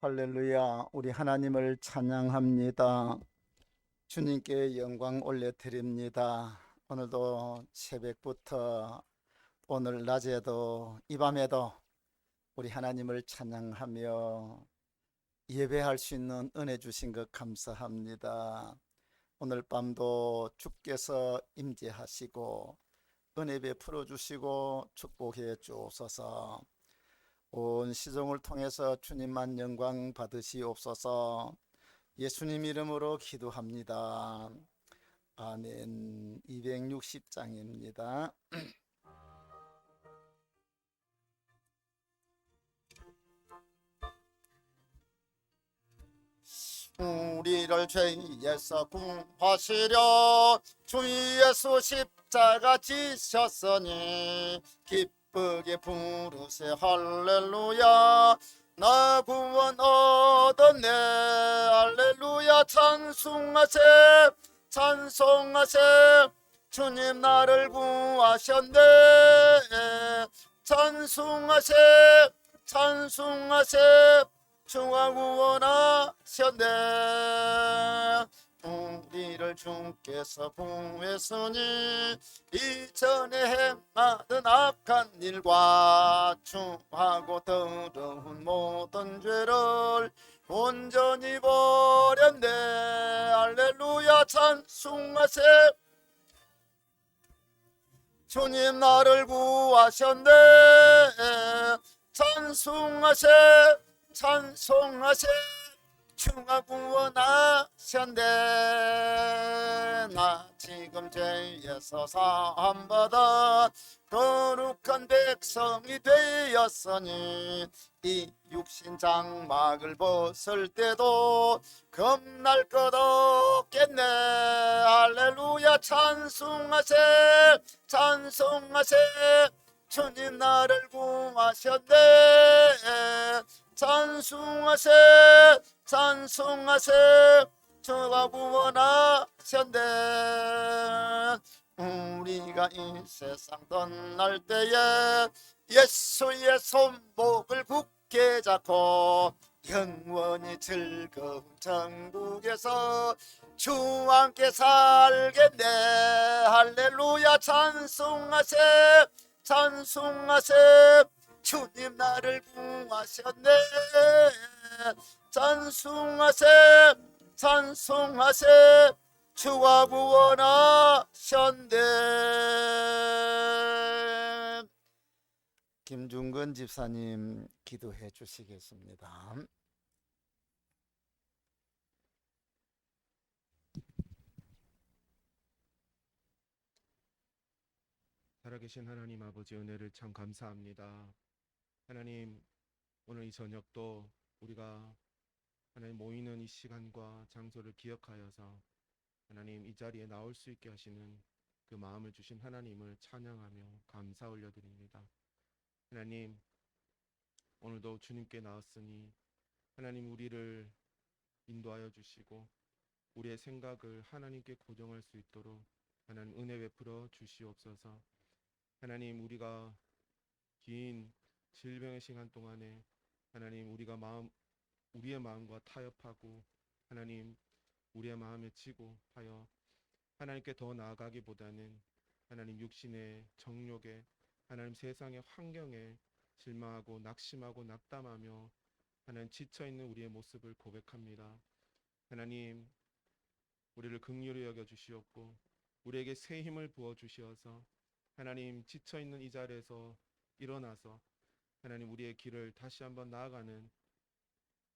할렐루야. 우리 하나님을 찬양합니다. 주님께 영광 올려드립니다. 오늘도 새벽부터 오늘 낮에도 이 밤에도 우리 하나님을 찬양하며 예배할 수 있는 은혜 주신 것 감사합니다. 오늘 밤도 주께서 임재하시고 은혜 베풀어 주시고 축복해 주옵소서. 온 시종을 통해서 주님만 영광 받으시옵소서. 예수님 이름으로 기도합니다. 아멘. 260장입니다. 우리를 죄에서 구하시려 주 예수 십자가 지셨으니 기쁘게 부르세 할렐루야. 나 구원 얻었네 할렐루야. 찬송하세 찬송하세 주님 나를 구하셨네. 찬송하세 찬송하세 주가 구원하셨네. 우리를 주께서 구했으니 이전에 행하던 악한 일과 주하고 더러운 모든 죄를 온전히 버렸네. 할렐루야. 찬송하세 주님 나를 구하셨네. 찬송하세 찬송하세 주가 구원하셨네. 나 지금 죄에서 사함받아 거룩한 백성이 되었으니 이 육신 장막을 벗을 때도 겁날 것 없겠네. 할렐루야. 찬송하세 찬송하세 주님 나를 구하셨네. 찬송하세 찬송하세 주가 구원하셨네. 우리가 이 세상 떠날 때에 예수의 손목을 굳게 잡고 영원히 즐거운 천국에서 주와 함께 살겠네. 할렐루야. 찬송하세 찬송하세 주님 나를 구하셨네. 찬송하세 찬송하세 주가 구원하셨네. 김중근 집사님 기도해 주시겠습니다. 살아계신 하나님 아버지, 은혜를 참 감사합니다. 하나님, 오늘 이 저녁도 우리가 하나님 모이는 이 시간과 장소를 기억하여서 하나님 이 자리에 나올 수 있게 하시는 그 마음을 주신 하나님을 찬양하며 감사 올려드립니다. 하나님, 오늘도 주님께 나왔으니 하나님 우리를 인도하여 주시고 우리의 생각을 하나님께 고정할 수 있도록 하나님 은혜 베풀어 주시옵소서. 하나님, 우리가 긴 질병의 시간 동안에 하나님 우리의 마음과 타협하고 하나님 우리의 마음에 치고 하여 하나님께 더 나아가기보다는 하나님 육신의 정욕에 하나님 세상의 환경에 실망하고 낙심하고 낙담하며 하나님 지쳐있는 우리의 모습을 고백합니다. 하나님, 우리를 긍휼히 여겨 주시옵고 우리에게 새 힘을 부어 주시어서 하나님 지쳐있는 이 자리에서 일어나서 하나님 우리의 길을 다시 한번 나아가는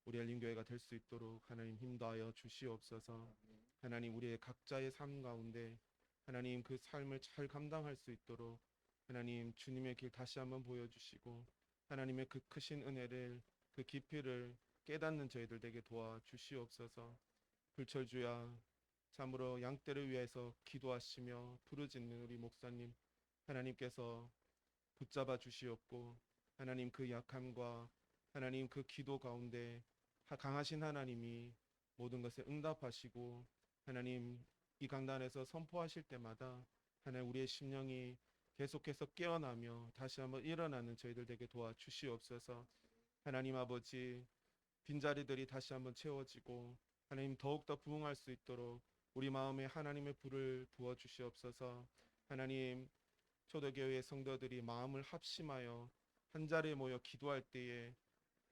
우리 열린교회가 될 수 있도록 하나님 힘도하여 주시옵소서. 하나님 우리의 각자의 삶 가운데 하나님 그 삶을 잘 감당할 수 있도록 하나님 주님의 길 다시 한번 보여주시고 하나님의 그 크신 은혜를 그 깊이를 깨닫는 저희들 되게 도와주시옵소서. 불철주야 참으로 양떼를 위해서 기도하시며 부르짖는 우리 목사님 하나님께서 붙잡아 주시옵고 하나님 그 약함과 하나님 그 기도 가운데 강하신 하나님이 모든 것에 응답하시고 하나님 이 강단에서 선포하실 때마다 하나님 우리의 심령이 계속해서 깨어나며 다시 한번 일어나는 저희들 되게 도와주시옵소서. 하나님 아버지, 빈자리들이 다시 한번 채워지고 하나님 더욱더 부흥할 수 있도록 우리 마음에 하나님의 불을 부어 주시옵소서. 하나님, 초대교회 성도들이 마음을 합심하여 한 자리에 모여 기도할 때에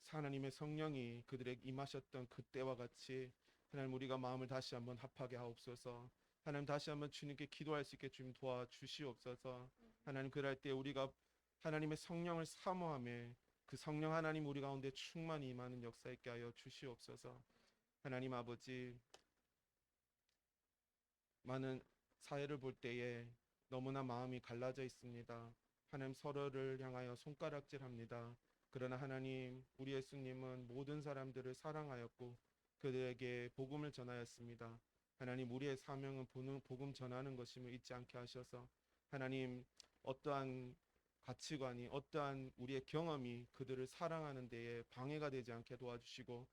하나님의 성령이 그들에게 임하셨던 그때와 같이 하나님, 우리가 마음을 다시 한번 합하게 하옵소서. 하나님, 다시 한번 주님께 기도할 수 있게 주님 도와주시옵소서. 하나님, 그럴 때 우리가 하나님의 성령을 사모하며 그 성령 하나님 우리 가운데 충만히 임하는 역사 있게 하여 주시옵소서. 하나님 아버지, 많은 사회를 볼 때에 너무나 마음이 갈라져 있습니다. 하나님, 서로를 향하여 손가락질합니다. 그러나 하나님, 우리 예수님은 모든 사람들을 사랑하였고 그들에게 복음을 전하였습니다. 하나님, 우리의 사명은 복음 전하는 것임을 잊지 않게 하셔서 하나님, 어떠한 가치관이, 어떠한 우리의 경험이 그들을 사랑하는 데에 방해가 되지 않게 도와주시고,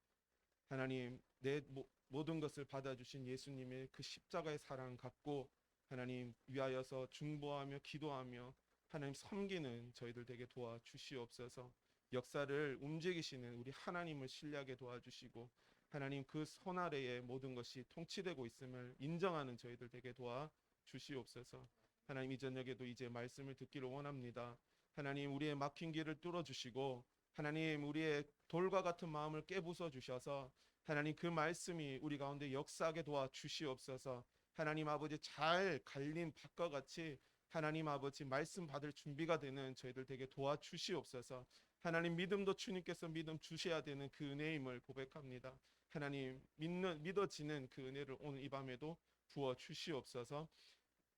하나님, 내 모든 것을 받아주신 예수님의 그 십자가의 사랑 갖고 하나님 위하여서 중보하며 기도하며 하나님 섬기는 저희들 되게 도와주시옵소서. 역사를 움직이시는 우리 하나님을 신뢰하게 도와주시고, 하나님 그 손 아래에 모든 것이 통치되고 있음을 인정하는 저희들 되게 도와주시옵소서. 하나님, 이 저녁에도 이제 말씀을 듣기를 원합니다. 하나님, 우리의 막힌 길을 뚫어주시고 하나님, 우리의 돌과 같은 마음을 깨부숴 주셔서 하나님, 그 말씀이 우리 가운데 역사하게 도와주시옵소서. 하나님 아버지, 잘 갈린 밭과 같이 하나님 아버지 말씀 받을 준비가 되는 저희들 되게 도와주시옵소서. 하나님, 믿음도 주님께서 믿음 주셔야 되는 그 은혜임을 고백합니다. 하나님, 믿어지는 그 은혜를 오늘 이 밤에도 부어 주시옵소서.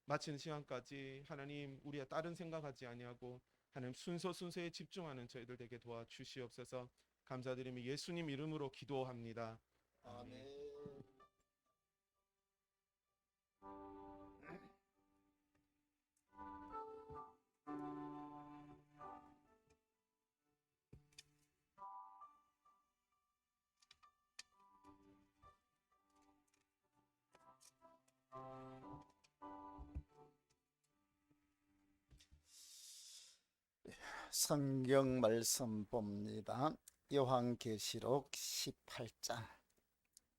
마치는 시간까지 하나님, 우리가 다른 생각하지 아니하고 하나님 순서에 집중하는 저희들 되게 도와주시옵소서. 감사드리며 예수님 이름으로 기도합니다. 아멘. 아멘. 성경 말씀 봅니다. 요한계시록 18장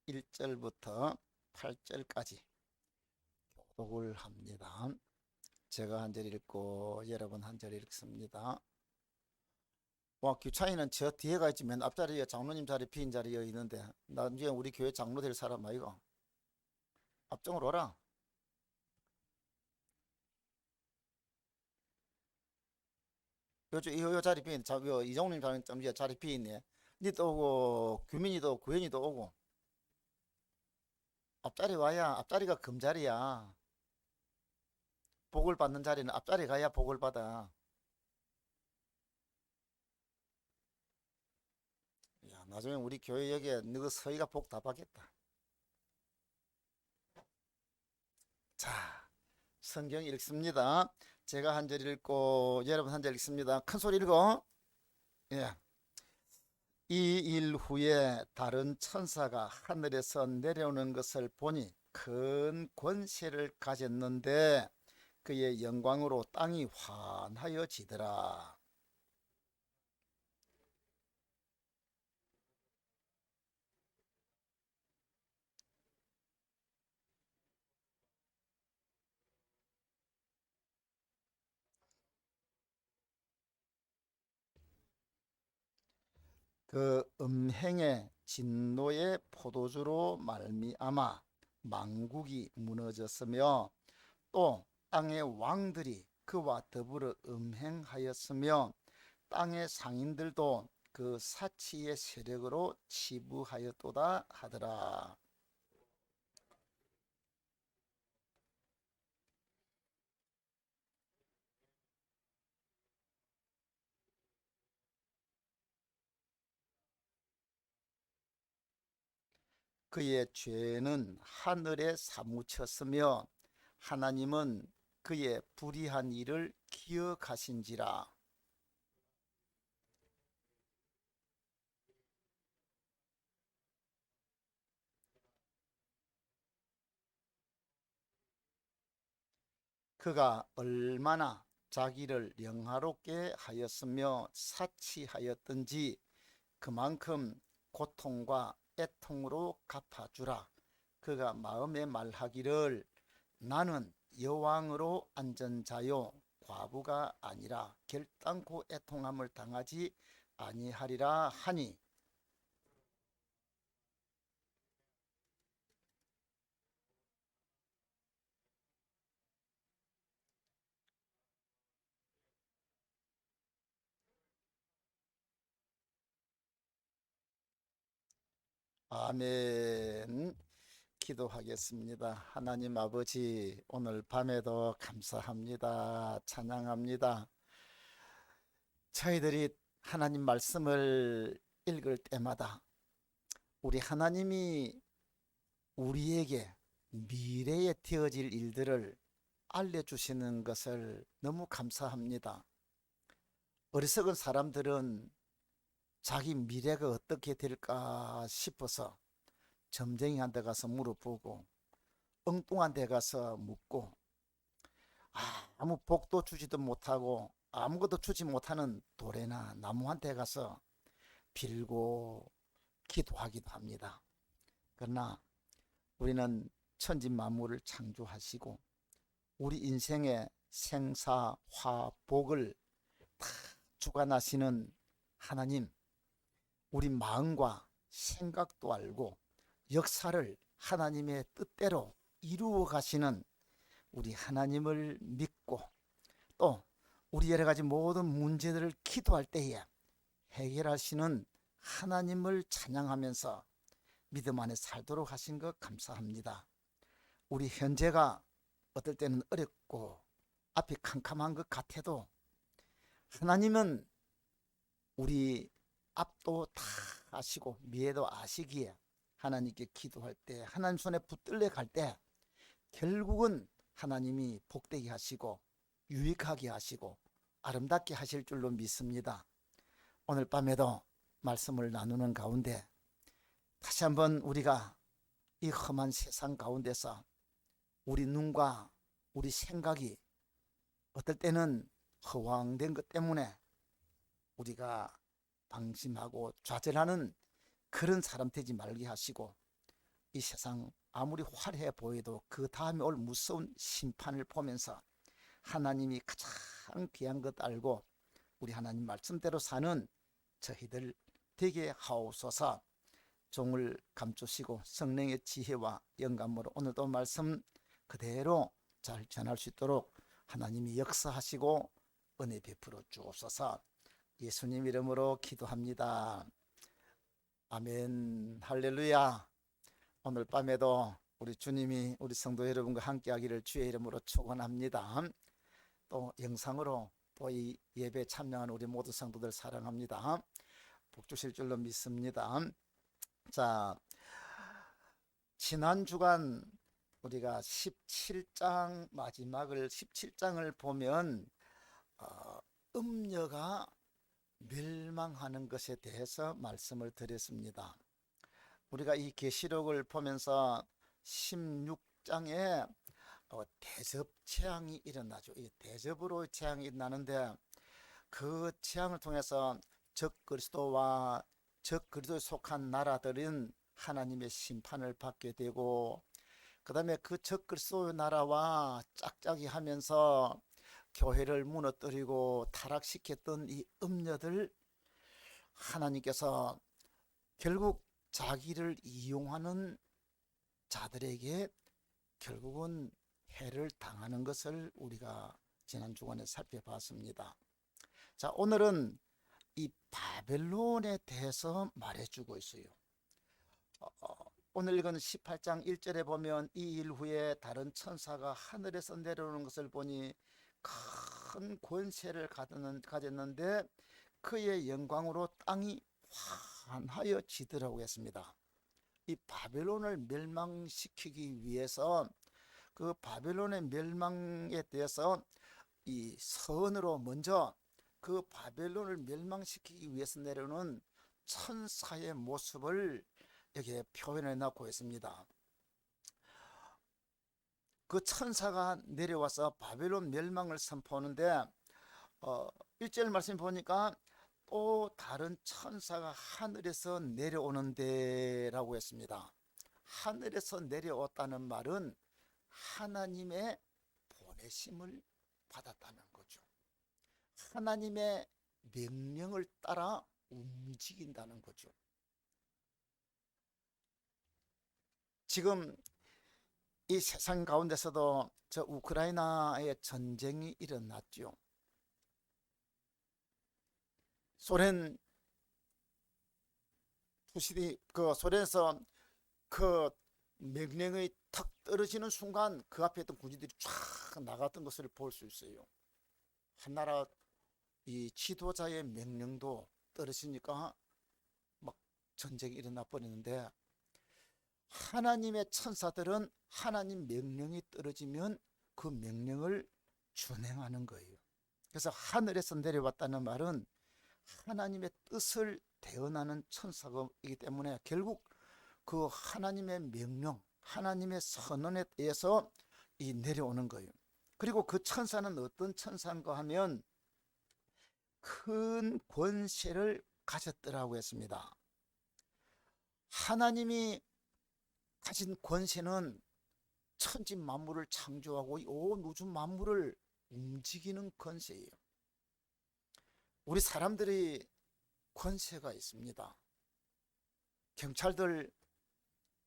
1절부터 8절까지 교독을 합니다. 제가 한 절 읽고 여러분 한 절 읽습니다. 규차이는 저 뒤에가 있지만 앞자리에 장로님 자리 빈 자리에 있는데 나중에 우리 교회 장로 될 사람 아이가? 앞쪽으로 오라. 요 자리 빈, 이종님 자리 빈 있네. 니도 오고 규민이도 구현이도 오고. 앞자리 와야, 앞자리가 금자리야. 복을 받는 자리는 앞자리 가야 복을 받아. 야, 나중에 우리 교회 여기에 너희 서희가 복 다 받겠다. 자, 성경 읽습니다. 제가 한 절 읽고 여러분 한 절 읽습니다. 큰 소리 읽어. 예. 이 일 후에 다른 천사가 하늘에서 내려오는 것을 보니 큰 권세를 가졌는데 그의 영광으로 땅이 환하여지더라. 그 음행의 진노의 포도주로 말미암아 만국이 무너졌으며 또 땅의 왕들이 그와 더불어 음행하였으며 땅의 상인들도 그 사치의 세력으로 치부하였도다 하더라. 그의 죄는 하늘에 사무쳤으며 하나님은 그의 불의한 일을 기억하신지라. 그가 얼마나 자기를 영화롭게 하였으며 사치하였던지 그만큼 고통과 애통으로 갚아주라. 그가 마음에 말하기를 나는 여왕으로 앉은 자요 과부가 아니라 결단코 애통함을 당하지 아니하리라 하니. 아멘. 기도하겠습니다. 하나님 아버지, 오늘 밤에도 감사합니다. 찬양합니다. 저희들이 하나님 말씀을 읽을 때마다 우리 하나님이 우리에게 미래에 되어질 일들을 알려주시는 것을 너무 감사합니다. 어리석은 사람들은 자기 미래가 어떻게 될까 싶어서 점쟁이한 데 가서 물어보고 엉뚱한 데 가서 묻고 아무 복도 주지도 못하고 아무것도 주지 못하는 돌에나 나무한테 가서 빌고 기도하기도 합니다. 그러나 우리는 천지 만물을 창조하시고 우리 인생의 생사, 화, 복을 다 주관하시는 하나님, 우리 마음과 생각도 알고 역사를 하나님의 뜻대로 이루어 가시는 우리 하나님을 믿고 또 우리 여러 가지 모든 문제들을 기도할 때에 해결하시는 하나님을 찬양하면서 믿음 안에 살도록 하신 것 감사합니다. 우리 현재가 어떨 때는 어렵고 앞이 캄캄한 것 같아도 하나님은 우리 앞도 다 아시고 미래도 아시기에 하나님께 기도할 때 하나님 손에 붙들려 갈 때 결국은 하나님이 복되게 하시고 유익하게 하시고 아름답게 하실 줄로 믿습니다. 오늘 밤에도 말씀을 나누는 가운데 다시 한번 우리가 이 험한 세상 가운데서 우리 눈과 우리 생각이 어떨 때는 허황된 것 때문에 우리가 방심하고 좌절하는 그런 사람 되지 말게 하시고 이 세상 아무리 화려해 보여도 그 다음에 올 무서운 심판을 보면서 하나님이 가장 귀한 것 알고 우리 하나님 말씀대로 사는 저희들 되게 하옵소서. 종을 감추시고 성령의 지혜와 영감으로 오늘도 말씀 그대로 잘 전할 수 있도록 하나님이 역사하시고 은혜 베풀어 주옵소서. 예수님 이름으로 기도합니다. 아멘. 할렐루야. 오늘 밤에도 우리 주님이 우리 성도 여러분과 함께 하기를 주의 이름으로 축원합니다. 또 영상으로 또 이 예배 참여하는 우리 모든 성도들 사랑합니다. 복 주실 줄로 믿습니다. 자, 지난 주간 우리가 17장 마지막을 17장을 보면 음녀가 멸망하는 것에 대해서 말씀을 드렸습니다. 우리가 이 계시록을 보면서 16장에 대접 재앙이 일어나죠. 이 대접으로 재앙이 일어나는데 그 재앙을 통해서 적그리스도와 적그리스도에 속한 나라들은 하나님의 심판을 받게 되고 그 다음에 그 적그리스도의 나라와 짝짝이 하면서 교회를 무너뜨리고 타락시켰던 이 음녀들 하나님께서 결국 자기를 이용하는 자들에게 결국은 해를 당하는 것을 우리가 지난 주간에 살펴봤습니다. 자, 오늘은 이 바벨론에 대해서 말해주고 있어요. 오늘 읽은 18장 1절에 보면 이 일 후에 다른 천사가 하늘에서 내려오는 것을 보니 큰 권세를 가졌는데 그의 영광으로 땅이 환하여 지더라고 했습니다. 이 바벨론을 멸망시키기 위해서 그 바벨론의 멸망에 대해서 이 선으로 먼저 그 바벨론을 멸망시키기 위해서 내려오는 천사의 모습을 여기에 표현해 놓고 있습니다. 그 천사가 내려와서 바벨론 멸망을 선포하는데 1절 말씀 보니까 또 다른 천사가 하늘에서 내려오는데라고 했습니다. 하늘에서 내려왔다는 말은 하나님의 보내심을 받았다는 거죠. 하나님의 명령을 따라 움직인다는 거죠. 지금 이 세상 가운데서도 저 우크라이나의 전쟁이 일어났죠. 소련 투시디 그 소련에서 그 명령이 탁 떨어지는 순간 그 앞에 있던 군인들이 쫙 나갔던 것을 볼 수 있어요. 한 나라 이 지도자의 명령도 떨어지니까 막 전쟁이 일어나 버리는데, 하나님의 천사들은 하나님 명령이 떨어지면 그 명령을 준행하는 거예요. 그래서 하늘에서 내려왔다는 말은 하나님의 뜻을 대언하는 천사이기 때문에 결국 그 하나님의 명령, 하나님의 선언에 의해서 이 내려오는 거예요. 그리고 그 천사는 어떤 천사인가 하면 큰 권세를 가졌더라고 했습니다. 하나님이 가진 권세는 천지 만물을 창조하고 온 우주 만물을 움직이는 권세예요. 우리 사람들이 권세가 있습니다. 경찰들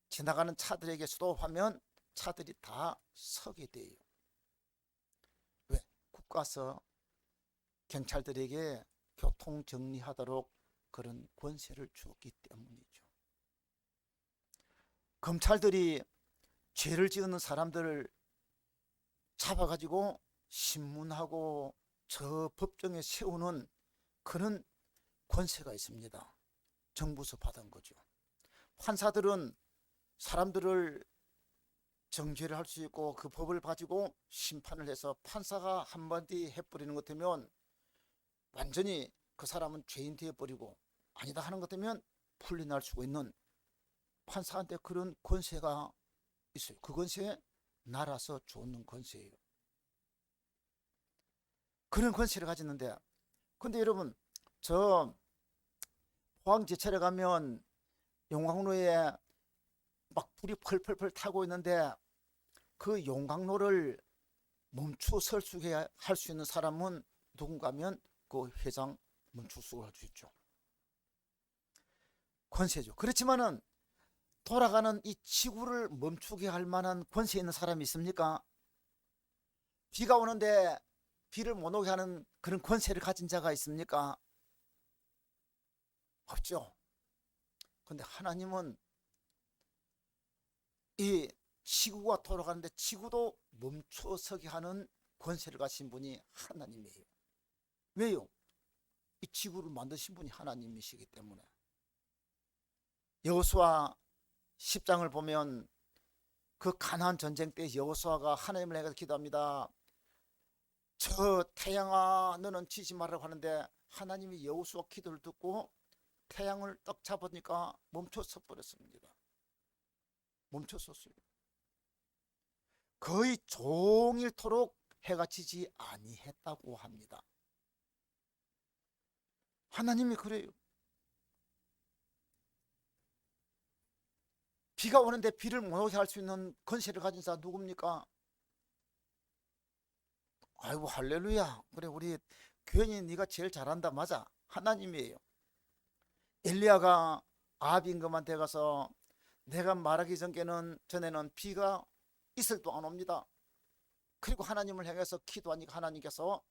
지나가는 차들에게 스톱하면 차들이 다 서게 돼요. 왜? 국가서 경찰들에게 교통 정리하도록 그런 권세를 주었기 때문이죠. 검찰들이 죄를 지은 사람들을 잡아가지고 신문하고 저 법정에 세우는 그런 권세가 있습니다. 정부에서 받은 거죠. 판사들은 사람들을 정죄를 할 수 있고 그 법을 가지고 심판을 해서 판사가 한마디 해버리는 것 같으면 완전히 그 사람은 죄인 되어버리고, 아니다 하는 것 같으면 풀려날 수가 있는 판사한테 그런 권세가 있어요. 그 권세 나라서 주는 권세예요. 그런 권세를 가졌는데, 근데 여러분 저 포항제철에 가면 용광로에 막 불이 펄펄펄 타고 있는데 그 용광로를 멈추어 설 수 할 수 있는 사람은 누군가 하면 그 회장 멈추수를 할 수 있죠. 권세죠. 그렇지만은 돌아가는 이 지구를 멈추게 할 만한 권세 있는 사람이 있습니까? 비가 오는데 비를 못 오게 하는 그런 권세를 가진 자가 있습니까? 없죠. 근데 하나님은 이 지구가 돌아가는데 지구도 멈춰서게 하는 권세를 가진 분이 하나님이에요. 왜요? 이 지구를 만드신 분이 하나님이시기 때문에. 여호수아 10장을 보면 그 가나안 전쟁 때 여호수아가 하나님을 향해서 기도합니다. 저 태양아 너는 지지 말라고 하는데 하나님이 여호수아 기도를 듣고 태양을 딱 잡으니까 멈춰서 버렸습니다. 멈춰섰어요. 거의 종일토록 해가 지지 아니했다고 합니다. 하나님이 그래요. 비가 오는데 비를 못 오게 할 수 있는 권세를 가진 자 누굽니까? 아이고 할렐루야. 그래 우리 교인이 네가 제일 잘한다. 맞아. 하나님이에요. 엘리야가 아합 임금한테 가서 내가 말하기 전에는 비가 이슬도 안 옵니다. 그리고 하나님을 향해서 기도하니까 하나님께서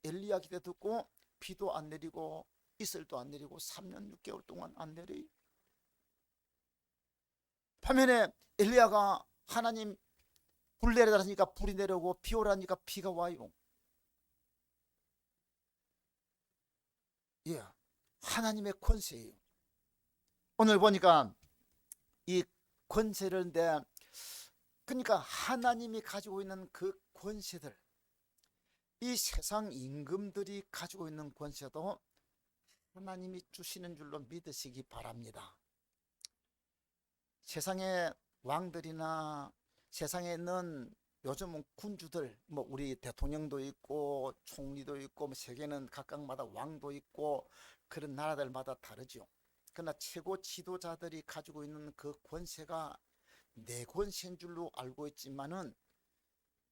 엘리야 기도 듣고 비도 안 내리고 이슬도 안 내리고 3년 6개월 동안 안 내려요. 반면에 엘리야가 하나님 불 내려달라니까 불이 내려오고 비 오라니까 비가 와요. 예, 하나님의 권세예요. 오늘 보니까 이 권세를인데, 그러니까 하나님이 가지고 있는 그 권세들, 이 세상 임금들이 가지고 있는 권세도 하나님이 주시는 줄로 믿으시기 바랍니다. 세상의 왕들이나 세상에 있는 요즘은 군주들, 뭐 우리 대통령도 있고 총리도 있고 뭐 세계는 각각마다 왕도 있고 그런 나라들마다 다르죠. 그러나 최고 지도자들이 가지고 있는 그 권세가 내 권세인 줄로 알고 있지만은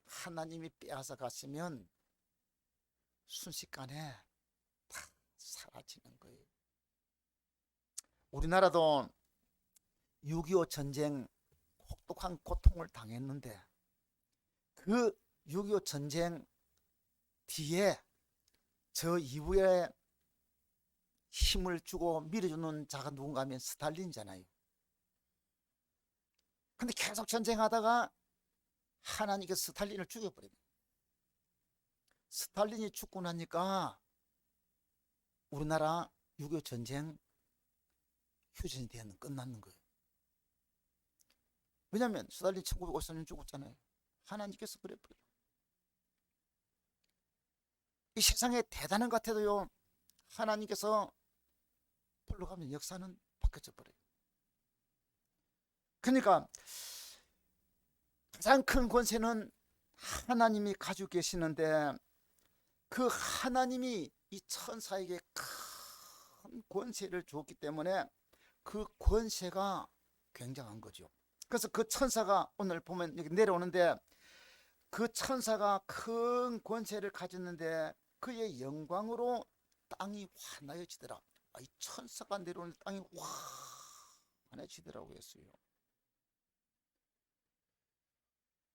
하나님이 빼앗아 가시면 순식간에 다 사라지는 거예요. 우리나라도 6.25 전쟁 혹독한 고통을 당했는데 그 6.25 전쟁 뒤에 저 이후에 힘을 주고 밀어주는 자가 누군가 하면 스탈린이잖아요. 근데 계속 전쟁하다가 하나님께서 스탈린을 죽여버립니다. 스탈린이 죽고 나니까 우리나라 6.25 전쟁 휴전이 되는 끝났는 거예요. 왜냐하면 스탈린 1953년 죽었잖아요. 하나님께서 그래버려요. 이 세상에 대단한 것 같아도요, 하나님께서 불러가면 역사는 바뀌어져 버려요. 그러니까 가장 큰 권세는 하나님이 가지고 계시는데 그 하나님이 이 천사에게 큰 권세를 줬기 때문에 그 권세가 굉장한 거죠. 그래서 그 천사가 오늘 보면 여기 내려오는데 그 천사가 큰 권세를 가졌는데 그의 영광으로 땅이 환하여지더라. 이 천사가 내려오는 땅이 환해지더라고 했어요.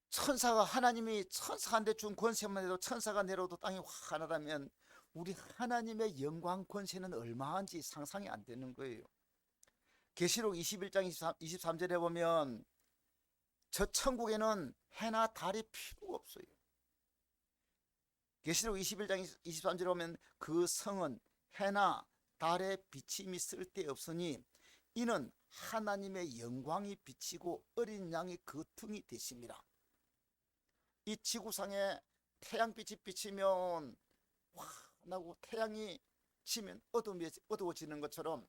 천사가 하나님이 천사한테 준 권세만 해도 천사가 내려오도 땅이 환하다면 우리 하나님의 영광 권세는 얼마인지 상상이 안 되는 거예요. 계시록 21장 23절에 보면 저 천국에는 해나 달이 필요 없어요. 계시록 21장 23절에 보면 그 성은 해나 달의 비침이 쓸데없으니 이는 하나님의 영광이 비치고 어린 양이 그 등이 되심이라. 이 지구상에 태양빛이 비치면 환하고 태양이 지면 어두워지는 것처럼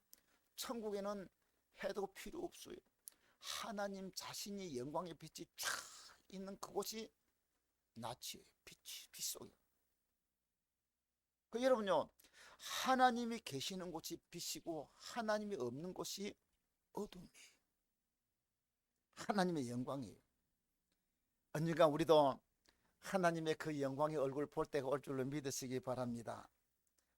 천국에는 해도 필요 없어요. 하나님 자신이 영광의 빛이 쫙 있는 그곳이 낮이에요. 빛 속이에요. 그 여러분요, 하나님이 계시는 곳이 빛이고 하나님이 없는 곳이 어둠이에요. 하나님의 영광이에요. 언젠가 우리도 하나님의 그 영광의 얼굴 볼 때가 올 줄로 믿으시기 바랍니다.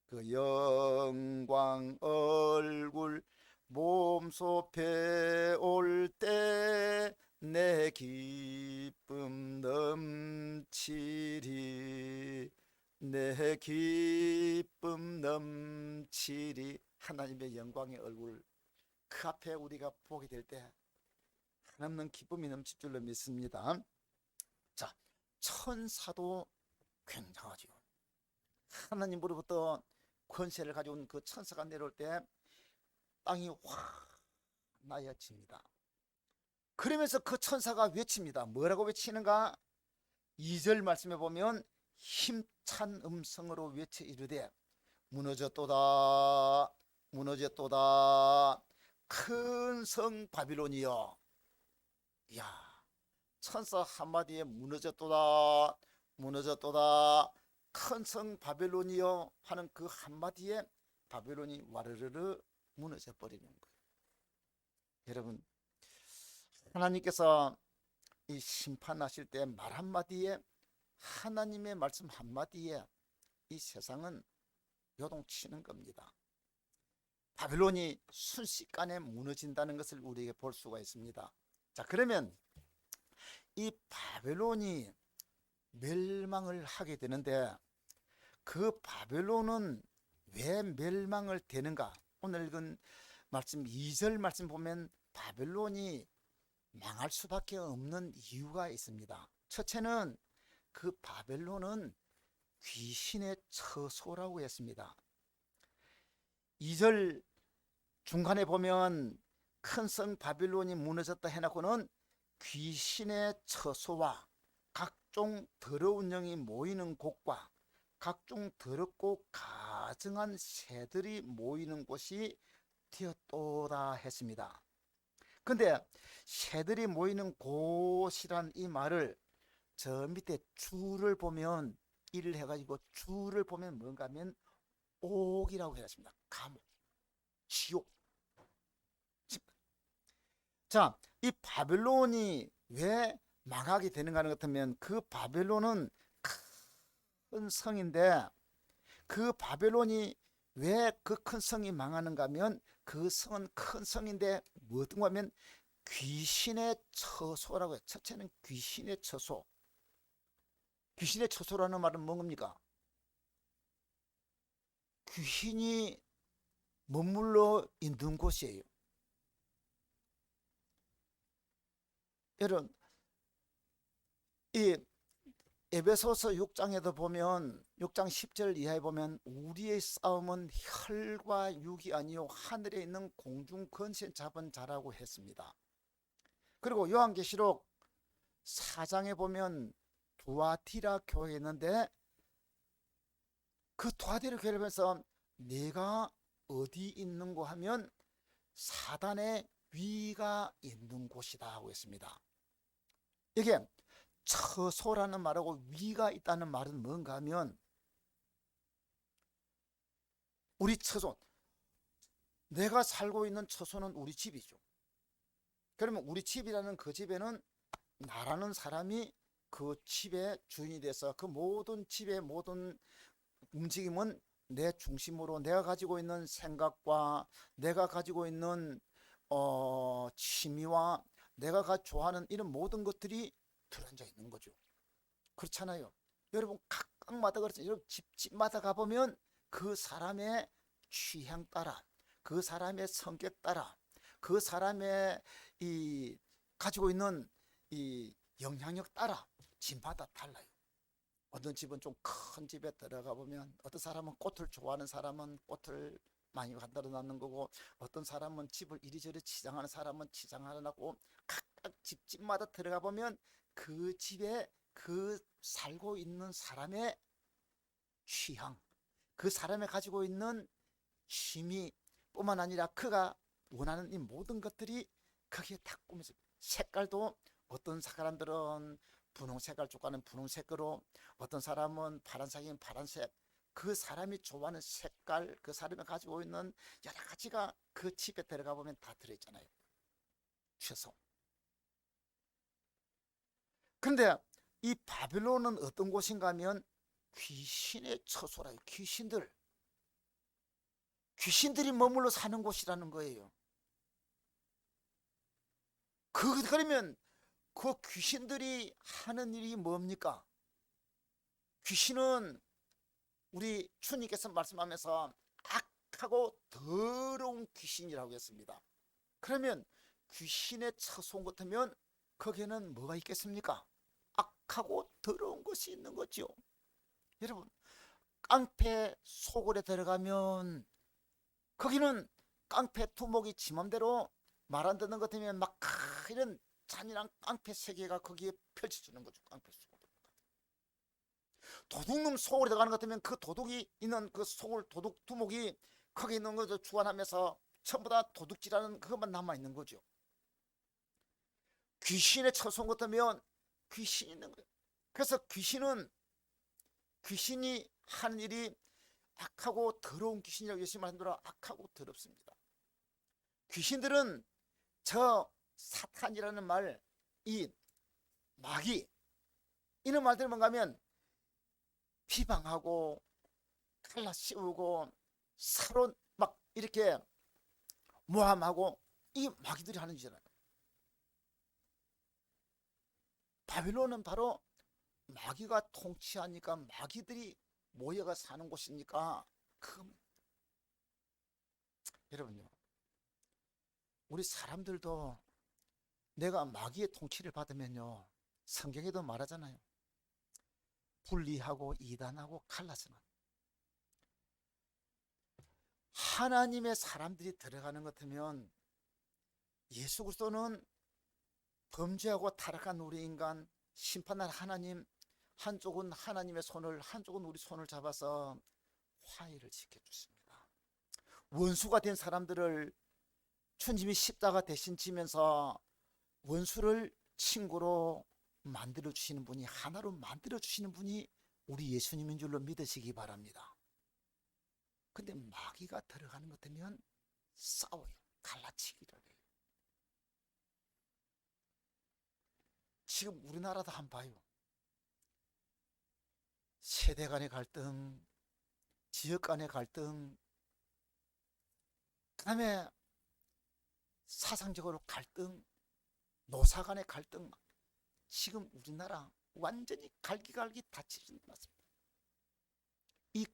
그 영광 얼굴 몸소 배올 때 내 기쁨 넘치리, 내 기쁨 넘치리. 하나님의 영광의 얼굴 그 앞에 우리가 보게 될 때 하나님은 기쁨이 넘칠 줄로 믿습니다. 자, 천사도 굉장하죠. 하나님으로부터 권세를 가져온 그 천사가 내려올 때 땅이 환하여집니다. 그러면서 그 천사가 외칩니다. 뭐라고 외치는가? 2절 말씀에 보면 힘찬 음성으로 외쳐 이르되 무너졌도다 무너졌도다 큰 성 바빌론이여. 이야, 천사 한마디에 무너졌도다 무너졌도다 큰 성 바벨론이여 하는 그 한마디에 바벨론이 와르르르 무너져 버리는 거예요. 여러분, 하나님께서 이 심판하실 때 말 한마디에, 하나님의 말씀 한마디에 이 세상은 요동치는 겁니다. 바벨론이 순식간에 무너진다는 것을 우리에게 볼 수가 있습니다. 자, 그러면 이 바벨론이 멸망을 하게 되는데 그 바벨론은 왜 멸망을 되는가? 오늘 읽은 말씀 2절 말씀 보면 바벨론이 망할 수밖에 없는 이유가 있습니다. 첫째는 그 바벨론은 귀신의 처소라고 했습니다. 2절 중간에 보면 큰 성 바벨론이 무너졌다 해놓고는 귀신의 처소와 각종 더러운 영이 모이는 곳과 각종 더럽고 가증한 새들이 모이는 곳이 되었도다 했습니다. 근데 새들이 모이는 곳이란 이 말을 저 밑에 줄을 보면 일을 해가지고 줄을 보면 뭔가 하면 옥이라고 해놨습니다. 감옥, 지옥. 자, 이 바벨론이 왜 망하게 되는가 하는 것 같으면 그 바벨론은 큰 성인데 그 바벨론이 왜 그 큰 성이 망하는가 하면 그 성은 큰 성인데 뭐든가 하면 귀신의 처소라고 해요. 첫째는 귀신의 처소. 귀신의 처소라는 말은 뭡니까? 귀신이 머물러 있는 곳이에요. 여러분, 이 에베소서 6장에도 보면 6장 10절 이하에 보면 우리의 싸움은 혈과 육이 아니요 하늘에 있는 공중 권세 잡은 자라고 했습니다. 그리고 요한계시록 4장에 보면 두아티라 교회에 있는데 그 두아티라 교회를 보면서 내가 어디 있는고 하면 사단의 위가 있는 곳이다 하고 했습니다. 이게 처소라는 말하고 위가 있다는 말은 뭔가 하면 우리 처소, 내가 살고 있는 처소는 우리 집이죠. 그러면 우리 집이라는 그 집에는 나라는 사람이 그 집의 주인이 돼서 그 모든 집의 모든 움직임은 내 중심으로 내가 가지고 있는 생각과 내가 가지고 있는 취미와 내가 좋아하는 이런 모든 것들이 들어앉아 있는 거죠. 그렇잖아요. 여러분 각각마다 그렇죠. 여러분 집마다 가보면 그 사람의 취향 따라 그 사람의 성격 따라 그 사람의 이 가지고 있는 이 영향력 따라 집마다 달라요. 어떤 집은 좀 큰 집에 들어가 보면 어떤 사람은 꽃을 좋아하는 사람은 꽃을 많이 만들어 놨는 거고 어떤 사람은 집을 이리저리 치장하는 사람은 치장하는 거고 각각 집마다 들어가 보면 그 집에 그 살고 있는 사람의 취향 그 사람이 가지고 있는 취미뿐만 아니라 그가 원하는 이 모든 것들이 거기에 다 꾸며져. 색깔도 어떤 사람들은 분홍색을 좋아하는 분홍색으로 어떤 사람은 파란색이면 파란색 그 사람이 좋아하는 색깔 그 사람이 가지고 있는 여러 가지가 그 집에 들어가 보면 다 들어있잖아요. 최소. 근데 이 바벨론은 어떤 곳인가 하면 귀신의 처소라요. 귀신들이 머물러 사는 곳이라는 거예요. 그러면 그 귀신들이 하는 일이 뭡니까? 귀신은 우리 주님께서 말씀하면서 악하고 더러운 귀신이라고 했습니다. 그러면 귀신의 처소인 것 같으면 거기에는 뭐가 있겠습니까? 악하고 더러운 것이 있는 거죠. 여러분 깡패 소굴에 들어가면 거기는 깡패 두목이 지 맘대로 말 안 듣는 것 같으면 막 이런 잔인한 깡패 세계가 거기에 펼쳐지는 거죠. 깡패 소굴. 도둑놈 소굴에 들어가는 것 같으면 그 도둑이 있는 그 소굴 도둑 두목이 거기 있는 것을 주관하면서 전부 다 도둑질하는 그것만 남아있는 거죠. 귀신의 처소인 것 같으면 귀신이 있는 거예요. 그래서 귀신이 하는 일이 악하고 더러운 귀신이라고 예수님 말씀대로 악하고 더럽습니다. 귀신들은 저 사탄이라는 말, 이 마귀 이런 말들은 뭔가 하면 비방하고 갈라 씌우고 서로 막 이렇게 모함하고 이 마귀들이 하는 짓이잖아요. 바빌론은 바로 마귀가 통치하니까 마귀들이 모여가 사는 곳이니까 여러분요 우리 사람들도 내가 마귀의 통치를 받으면요 성경에도 말하잖아요. 분리하고 이단하고 갈라서는 하나님의 사람들이 들어가는 것 같으면 예수 그리스도는 범죄하고 타락한 우리 인간 심판할 하나님 한쪽은 하나님의 손을 한쪽은 우리 손을 잡아서 화해를 지켜주십니다. 원수가 된 사람들을 주님이 십자가 대신 지면서 원수를 친구로 만들어 주시는 분이, 하나로 만들어 주시는 분이 우리 예수님인 줄로 믿으시기 바랍니다. 근데 마귀가 들어가는 것 같으면 싸워요. 갈라치기를 해요. 지금 우리나라도 한번 봐요. 세대 간의 갈등, 지역 간의 갈등, 그 다음에 사상적으로 갈등, 노사 간의 갈등, 지금 우리나라 완전히 갈기갈기 닫히는 것 같습니다. 이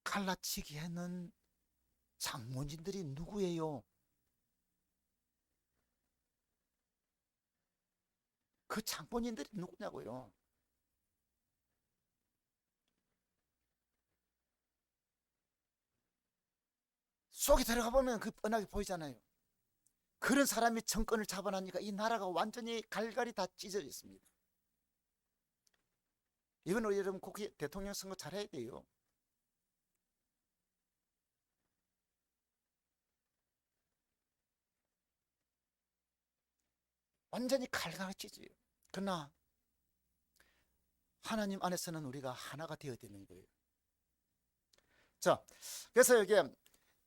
갈라치기 하는 장모님들이 누구예요? 그 장모님들이 누구냐고요? 속에 들어가 보면 그 뻔하게 보이잖아요. 그런 사람이 정권을 잡아나니까 이 나라가 완전히 갈갈이 다 찢어져 있습니다. 이건 여러분 국회 대통령 선거 잘해야 돼요. 완전히 갈갈이 찢어요. 그러나 하나님 안에서는 우리가 하나가 되어야 되는 거예요. 자, 그래서 여기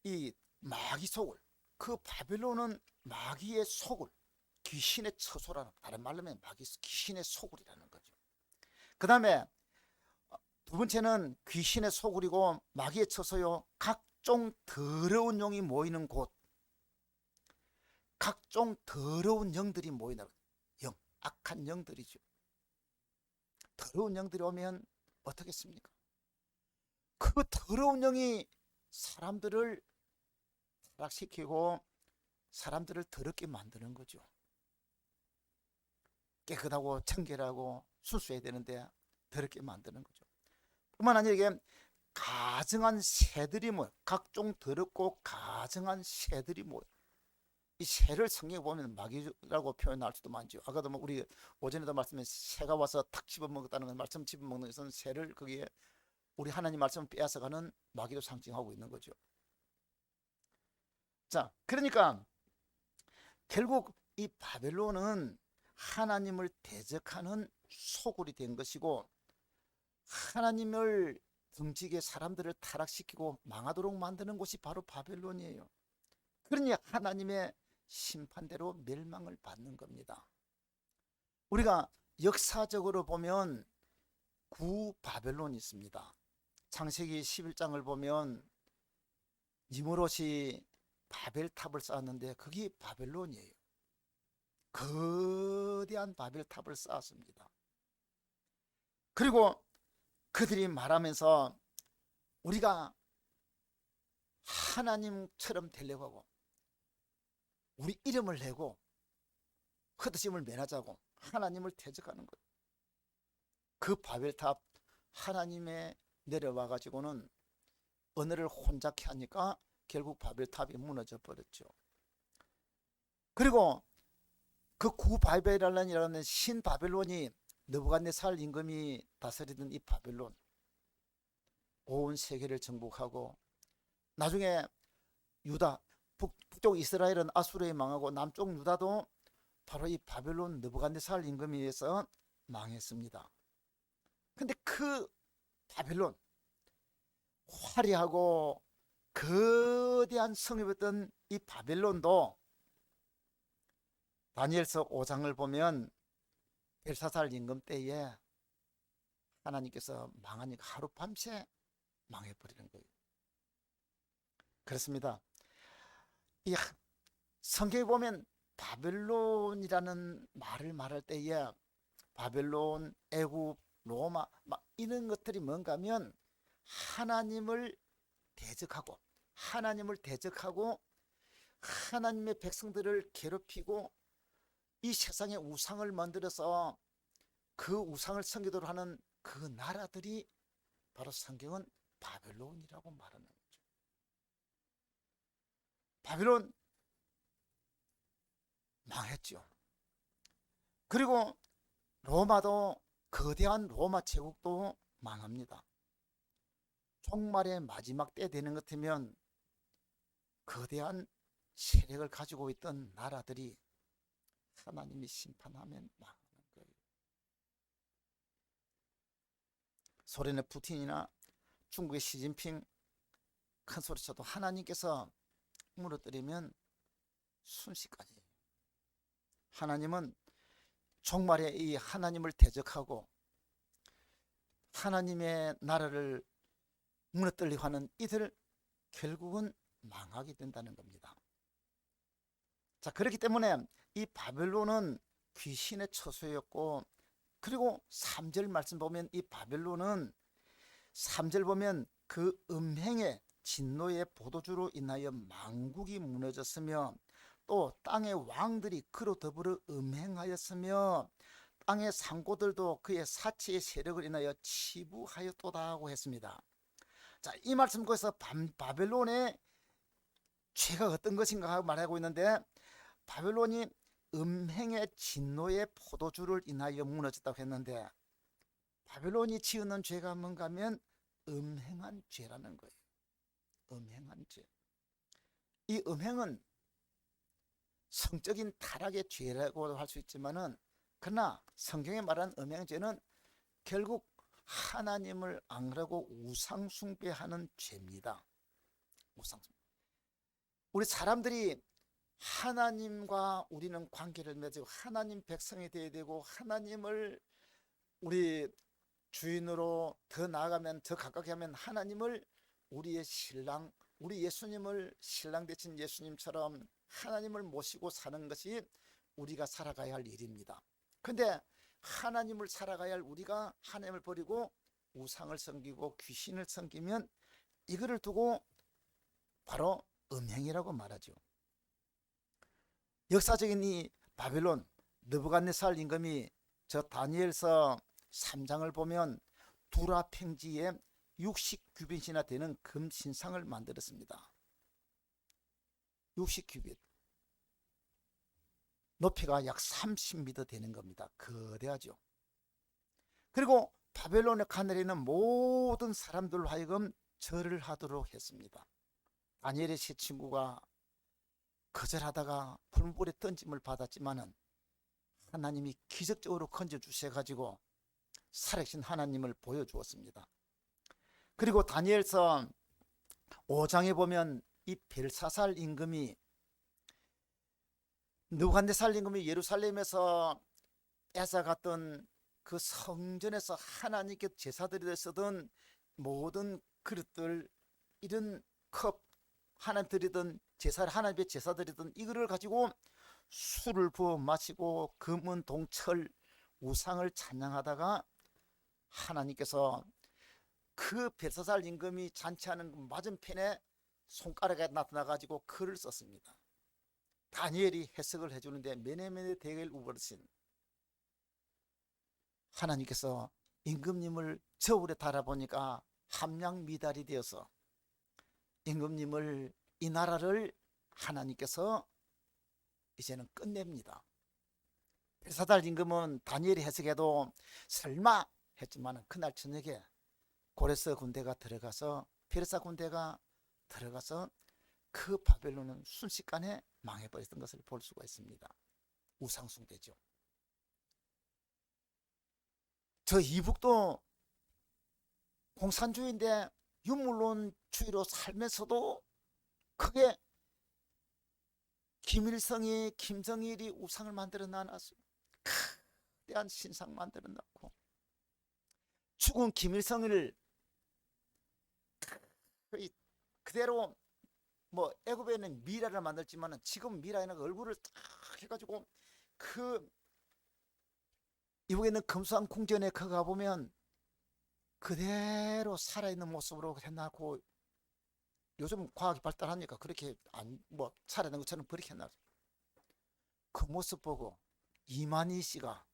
이 마귀 속을, 그 바벨론은 마귀의 속을, 귀신의 처소라는, 다른 말로 하면 마귀 귀신의 소굴이라는 거죠. 그 다음에 두 번째는 귀신의 소굴이고 마귀의 처소요, 각종 더러운 영이 모이는 곳, 각종 더러운 영들이 모이는 영, 악한 영들이죠. 더러운 영들이 오면 어떻겠습니까? 그 더러운 영이 사람들을 타락시키고 사람들을 더럽게 만드는 거죠. 깨끗하고 청결하고 순수해야 되는데 더럽게 만드는 거죠. 뿐만 아니라 이게 가증한 새들이 모여, 각종 더럽고 가증한 새들이 모여. 이 새를 성경에 보면 마귀라고 표현할 수도 많죠. 아까도 뭐 우리 오전에도 말씀에 새가 와서 탁 집어먹었다는 건, 말씀 집어먹는 것은 새를 거기에 우리 하나님 말씀을 빼앗아가는 마귀도 상징하고 있는 거죠. 자, 그러니까 결국 이 바벨론은 하나님을 대적하는 소굴이 된 것이고, 하나님을 등지게 사람들을 타락시키고 망하도록 만드는 곳이 바로 바벨론이에요. 그러니 하나님의 심판대로 멸망을 받는 겁니다. 우리가 역사적으로 보면 구 바벨론이 있습니다. 창세기 11장을 보면 니므롯이 바벨탑을 쌓았는데 그게 바벨론이에요. 거대한 바벨탑을 쌓았습니다. 그리고 그들이 말하면서 우리가 하나님처럼 되려고 하고 우리 이름을 내고 헛되심을 면하자고 하나님을 대적하는 거예요. 그 바벨탑 하나님의 내려와 가지고는 언어를 혼잡케 하니까 결국 바벨탑이 무너져 버렸죠. 그리고 그 구바벨론이라는 신바벨론이 느부갓네살 임금이 다스리던 이 바벨론, 온 세계를 정복하고 나중에 유다, 북쪽 이스라엘은 아수르에 망하고 남쪽 유다도 바로 이 바벨론 느부갓네살 임금에 의해서 망했습니다. 근데 그 바벨론, 화려하고 거대한 성읍이었던 이 바벨론도 다니엘서 5장을 보면 벨사살 임금 때에 하나님께서 망하니까 하룻밤새 망해버리는 거예요. 그렇습니다. 이 성경에 보면 바벨론이라는 말을 말할 때에 바벨론, 애굽, 로마 막 이런 것들이 뭔가 하면 하나님을 대적하고 하나님의 백성들을 괴롭히고 이 세상에 우상을 만들어서 그 우상을 섬기도록 하는 그 나라들이 바로 성경은 바벨론이라고 말하는 거죠. 바벨론 망했죠. 그리고 로마도, 거대한 로마 제국도 망합니다. 종말의 마지막 때 되는 것 같으면 거대한 세력을 가지고 있던 나라들이 하나님이 심판하면 망하는 거예요. 소련의 푸틴이나 중국의 시진핑 큰 소리 쳐도 하나님께서 무너뜨리면 순식간이에요. 하나님은 종말에 이 하나님을 대적하고 하나님의 나라를 무너뜨리려 하는 이들 결국은 망하게 된다는 겁니다. 자, 그렇기 때문에 이 바벨론은 귀신의 처소였고, 그리고 3절 말씀 보면 이 바벨론은 3절 보면 그 음행의 진노의 보도주로 인하여 만국이 무너졌으며 또 땅의 왕들이 그로 더불어 음행하였으며 땅의 상고들도 그의 사치의 세력을 인하여 치부하였도다고 했습니다. 자, 이 말씀 거기서 바벨론의 죄가 어떤 것인가 하고 말하고 있는데, 바벨론이 음행의 진노의 포도주를 인하여 무너졌다고 했는데, 바벨론이 지은 죄가 뭔가 하면 음행한 죄라는 거예요. 음행한 죄. 이 음행은 성적인 타락의 죄라고 할 수 있지만은, 그러나 성경에 말한 음행죄는 결국 하나님을 앙하고 우상 숭배하는 죄입니다. 우상 숭배. 우리 사람들이 하나님과 우리는 관계를 맺고 하나님 백성이 되어야 되고, 하나님을 우리 주인으로 더 나아가면, 더 가깝게 하면 하나님을 우리의 신랑, 우리 예수님을 신랑 되신 예수님처럼 하나님을 모시고 사는 것이 우리가 살아가야 할 일입니다. 근데 하나님을 살아가야 할 우리가 하나님을 버리고 우상을 섬기고 귀신을 섬기면 이거를 두고 바로 음행이라고 말하죠. 역사적인 이 바벨론 느부갓네살 임금이 저 다니엘서 3장을 보면 두라 평지에 60규빗이나 되는 금 신상을 만들었습니다. 60규빗. 높이가 약 30m 되는 겁니다. 거대하죠. 그리고 바벨론의 하늘에는 모든 사람들로 하여금 절을 하도록 했습니다. 다니엘의 세 친구가 거절하다가 불물에 던짐을 받았지만은 하나님이 기적적으로 건져 주셔가지고 살아계신 하나님을 보여주었습니다. 그리고 다니엘서 5장에 보면 이 벨사살 임금이, 느부갓네살 임금이 예루살렘에서 뺏어갔던 그 성전에서 하나님께 제사드리듯 쓰던 모든 그릇들, 이런 컵, 하나님 드리던 제사를, 하나님께 제사 드리던 이거를 가지고 술을 부어 마시고 금은 동철 우상을 찬양하다가 하나님께서 그 벨사살 임금이 잔치하는 맞은편에 손가락에 나타나 가지고 글을 썼습니다. 다니엘이 해석을 해주는데, 메네메네 대겔 우버신, 하나님께서 임금님을 저울에 달아보니까 함량 미달이 되어서 임금님을, 이 나라를 하나님께서 이제는 끝냅니다. 벨사살 임금은 다니엘이 해석해도 설마 했지만 그날 저녁에 고레스 군대가 들어가서, 페르사 군대가 들어가서 그 바벨론은 순식간에 망해버렸던 것을 볼 수가 있습니다. 우상숭배죠. 저 이북도 공산주의인데 유물론주의로 살면서도 크게 김일성이, 김정일이 우상을 만들어 놔놨어요. 거대한 신상 만들어 놨고, 죽은 김일성을 그대로 뭐 애굽에는 미라를 만들지만 지금 미라에는 얼굴을 딱 해가지고 그 이북에 있는 금수항 궁전에 가 보면 그대로 살아있는 모습으로 해놨고, 요즘 과학이 발달하니까 그렇게 뭐 살아있는 것처럼 그렇게 해놨어요. 그 모습 보고 이만희 씨가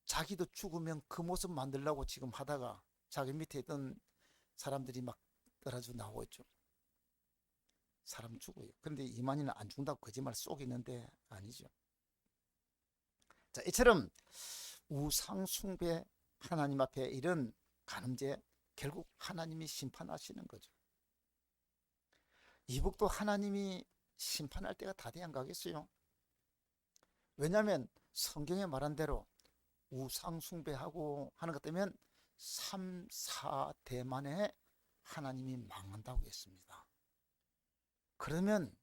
자기도 죽으면 그 모습 만들려고 지금 하다가 자기 밑에 있던 사람들이 막 떨어져 나오고 있죠. 사람 죽어요. 그런데 이만희는 안 죽는다고 거짓말 속이는데 아니죠. 자, 이처럼 우상 숭배, 하나님 앞에 이런 간음죄, 결국 하나님이 심판하시는 거죠. 이북도 하나님이 심판할 때가 다 돼야 안 가겠어요? 왜냐하면 성경에 말한 대로 우상 숭배하고 하는 것 때문에 3, 4대 만에 하나님이 망한다고 했습니다. 그러면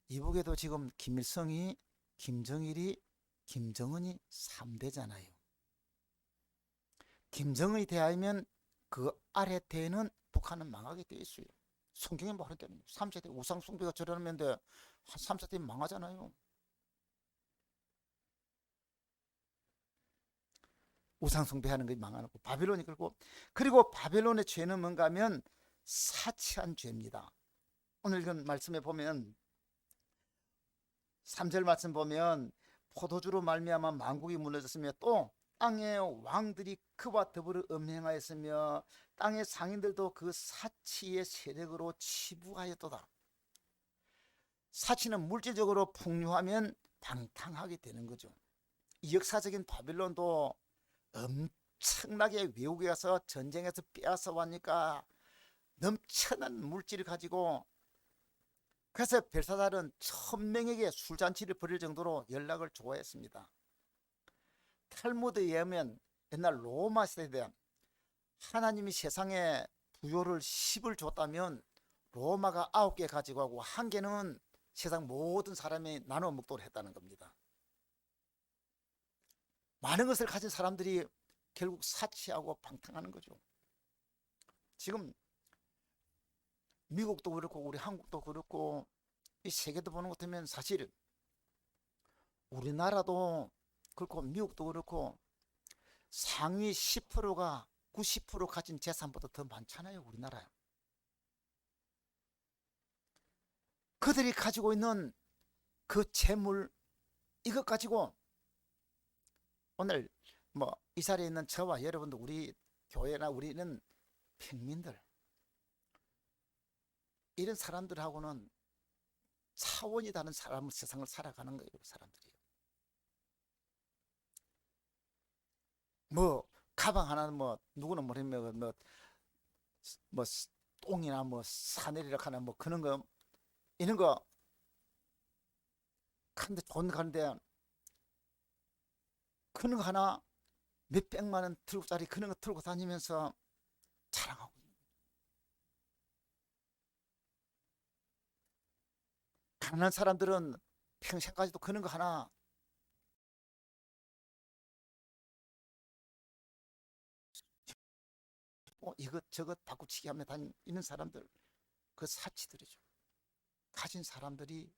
이북에도 지금 김일성이, 김정일이, 김정은이 3대잖아요. 김정은이 대하면 그 아래 대는 북한은 망하게 되어 있어요. 성경에 말했다는 거예요. 3세대 우상숭배가 저러면 돼. 한 3세대 망하잖아요. 우상숭배하는 게 망하고 바벨론이 그리고 바벨론의 죄는 뭔가 하면 사치한 죄입니다. 오늘 이건 말씀에 보면 3절 말씀 보면 포도주로 말미암아 만국이 무너졌으며 또 땅의 왕들이 그와 더불어 음행하였으며 땅의 상인들도 그 사치의 세력으로 치부하였도다. 사치는 물질적으로 풍요하면 방탕하게 되는 거죠. 이 역사적인 바벨론도 엄청나게 외국에 가서 전쟁에서 빼앗아 왔으니까 넘쳐난 물질을 가지고, 그래서 벨사살은 1000명에게 술잔치를 벌일 정도로 연락을 좋아했습니다. 탈무드에 의하면 옛날 로마 시대에 하나님이 세상에 부요를 10을 줬다면 로마가 9개 가지고 하고 1개는 세상 모든 사람이 나눠 먹도록 했다는 겁니다. 많은 것을 가진 사람들이 결국 사치하고 방탕하는 거죠. 지금 미국도 그렇고 우리 한국도 그렇고 이 세계도 보는 것 같으면 사실 우리나라도 그렇고 미국도 그렇고 상위 10%가 90% 가진 재산보다 더 많잖아요. 우리나라에. 그들이 가지고 있는 그 재물, 이것 가지고 오늘 이 자리에 있는 저와 여러분들, 우리 교회나 우리는 평민들, 이런 사람들하고는 차원이 다른 세상을 살아가는 거예요. 사람들이 가방 하나는 누구는 모르면 똥이나 사내리라 하나 그런 거 이런 거 근데 돈 가는데 그런 거 하나 몇백만 원 들고짜리 그런 거 들고 다니면서 자랑하고 있는 거예요. 가난한 사람들은 평생까지도 그런 거 하나 이것저것 바꾸치기 하며 다니는 사람들, 그 사치들이죠. 가진 사람들이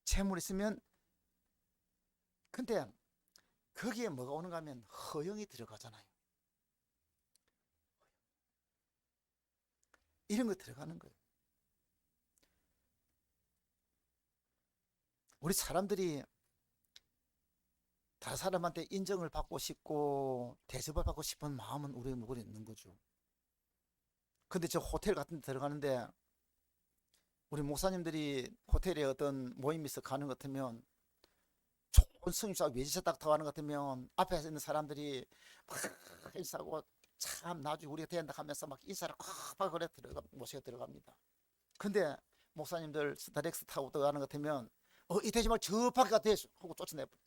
재물 있으면, 근데 거기에 뭐가 오는가 하면 허영이 들어가잖아요. 이런 거 들어가는 거예요. 우리 사람들이 다른 사람한테 인정을 받고 싶고 대접을 받고 싶은 마음은 우리 누구나 있는 거죠. 근데 저 호텔 같은 데 들어가는데 우리 목사님들이 호텔에 어떤 모임이 있어 가는 것 같으면 좋은 승용차 외제차 딱 타고 가는 것 같으면 앞에 있는 사람들이 막 인사하고 참 나중에 우리가 된다 하면서 막 인사를 팍팍 그래 모시고 들어갑니다. 근데 목사님들 스타렉스 타고 들어가는 것 같으면 이 돼지 말 저 밖에 가대 하고 쫓아내버려.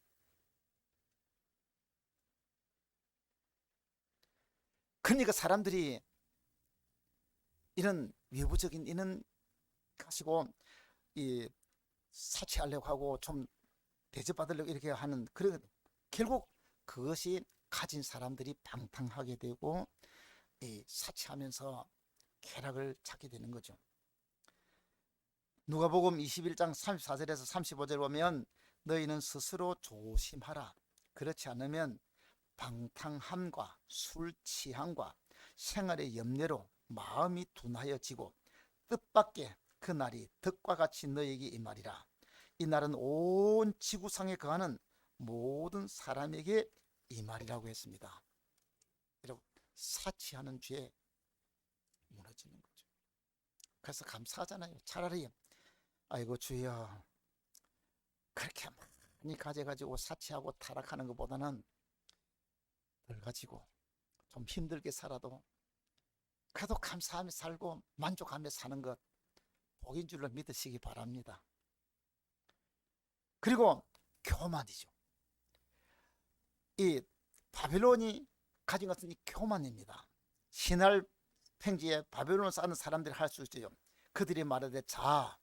그러니까 사람들이 이런 외부적인 이런 가지고 이 사치하려고 하고 좀 대접받으려고 이렇게 하는, 그런 결국 그것이 가진 사람들이 방탕하게 되고 이 사치하면서 쾌락을 찾게 되는 거죠. 누가복음 21장 34절에서 35절 보면 너희는 스스로 조심하라. 그렇지 않으면 방탕함과 술 취함과 생활의 염려로 마음이 둔하여지고 뜻밖의 그 날이 덕과 같이 너에게 임하리라. 이 날은 온 지구상에 거하는 모든 사람에게 임하리라고 했습니다. 여러분, 사치하는 죄에 무너지는 거죠. 그래서 감사하잖아요. 차라리 아이고 주여 그렇게 많이 가져가지고 사치하고 타락하는 것보다는 덜 가지고 좀 힘들게 살아도 그래도 감사하며 살고 만족하며 사는 것 복인 줄로 믿으시기 바랍니다. 그리고 교만이죠. 이 바벨론이 가진 것은 이 교만입니다. 신할 평지에 바벨론을 쌓는 사람들이 할 수 있어요. 그들이 말하되 자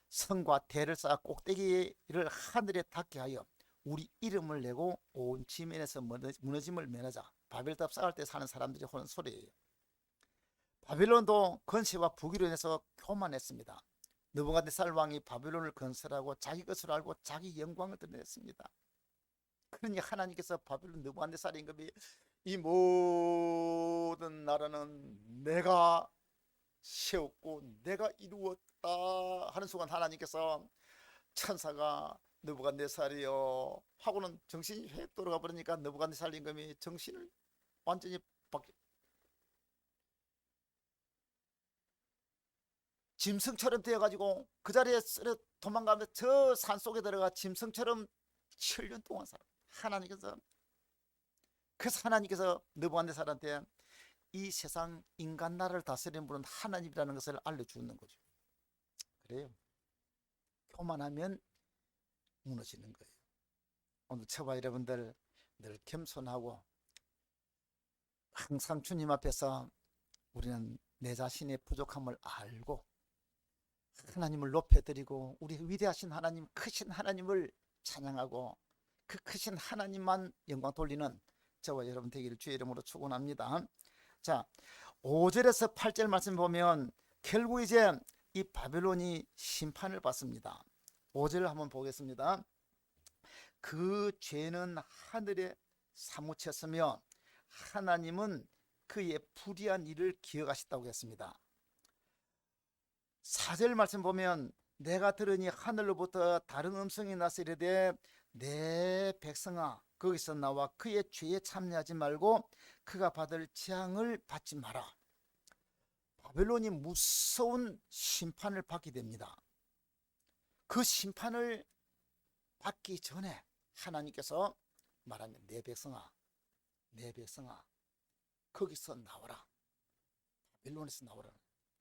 성과 대를 쌓아 꼭대기를 하늘에 닿게 하여 우리 이름을 내고 온 지면에서 무너짐을 면하자. 바벨탑 쌓을 때 사는 사람들이 하는 소리예요. 바벨론도 건세와 부귀로 인해서 교만했습니다. 느부갓네살 왕이 바벨론을 건설하고 자기 것으로 알고 자기 영광을 드러냈습니다. 그러니 하나님께서 바벨론 느부갓네살 임금이 이 모든 나라는 내가 세웠고 내가 이루었다 하는 순간 하나님께서 천사가 느부갓네살이여 하고는 정신이 획 돌아가 버리니까 느부갓네살 임금이 정신을 완전히 짐승처럼 되어가지고 그 자리에 쓰러 도망가면서 저 산속에 들어가 짐승처럼 7년 동안 살아. 하나님께서 느부갓네살한테 이 세상 인간 나라를 다스리는 분은 하나님이라는 것을 알려주는 거죠. 그래요. 교만하면 무너지는 거예요. 오늘 저와 여러분들 늘 겸손하고 항상 주님 앞에서 우리는 내 자신의 부족함을 알고 하나님을 높여드리고 우리 위대하신 하나님, 크신 하나님을 찬양하고 그 크신 하나님만 영광 돌리는 저와 여러분 되기를 주의 이름으로 축원합니다. 자, 5절에서 8절 말씀 보면 결국 이제 이 바벨론이 심판을 받습니다. 5절을 한번 보겠습니다. 그 죄는 하늘에 사무쳤으며 하나님은 그의 불의한 일을 기억하셨다고 했습니다. 4절 말씀 보면 내가 들으니 하늘로부터 다른 음성이 나서 이르되 내 백성아 거기서 나와 그의 죄에 참여하지 말고 그가 받을 재앙을 받지 마라. 바벨론이 무서운 심판을 받게 됩니다. 그 심판을 받기 전에 하나님께서 말하면 내 백성아 거기서 나와라. 바벨론에서 나오라.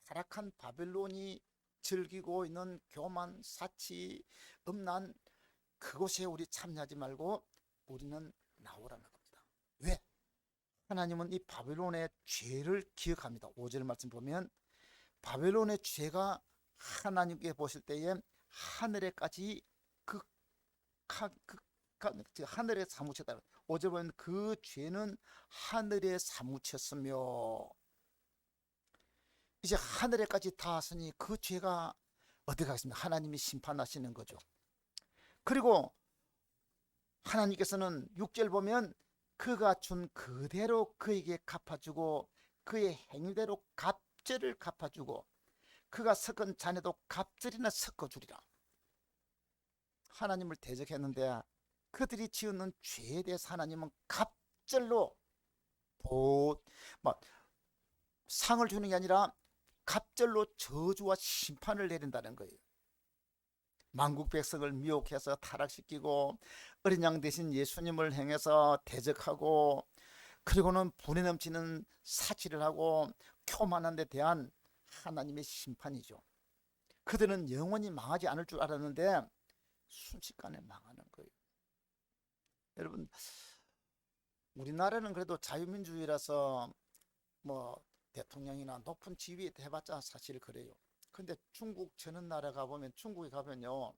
타락한 바벨론이 즐기고 있는 교만, 사치, 음란 그곳에 우리 참여하지 말고 우리는 나오라는 겁니다. 왜? 하나님은 이 바벨론의 죄를 기억합니다. 5절 말씀 보면 바벨론의 죄가 하나님께 보실 때에 하늘에까지 하늘에 사무쳤다. 5절 보면 그 죄는 하늘에 사무쳤으며 이제 하늘에까지 닿았으니 그 죄가 어디 가겠습니까? 하나님이 심판하시는 거죠. 그리고 하나님께서는 6절 보면 그가 준 그대로 그에게 갚아주고 그의 행위대로 갑절을 갚아주고 그가 섞은 잔에도 갑절이나 섞어주리라. 하나님을 대적했는데 그들이 지은 죄에 대해서 하나님은 갑절로 상을 주는 게 아니라 갑절로 저주와 심판을 내린다는 거예요. 만국 백성을 미혹해서 타락시키고 어린 양 대신 예수님을 행해서 대적하고 그리고는 분에 넘치는 사치를 하고 교만한 데 대한 하나님의 심판이죠. 그들은 영원히 망하지 않을 줄 알았는데 순식간에 망하는 거예요. 여러분, 우리나라는 그래도 자유민주주의라서 대통령이나 높은 지위에 해봤자 사실 그래요. 근데 중국 저는 나라 가보면 중국에 가면요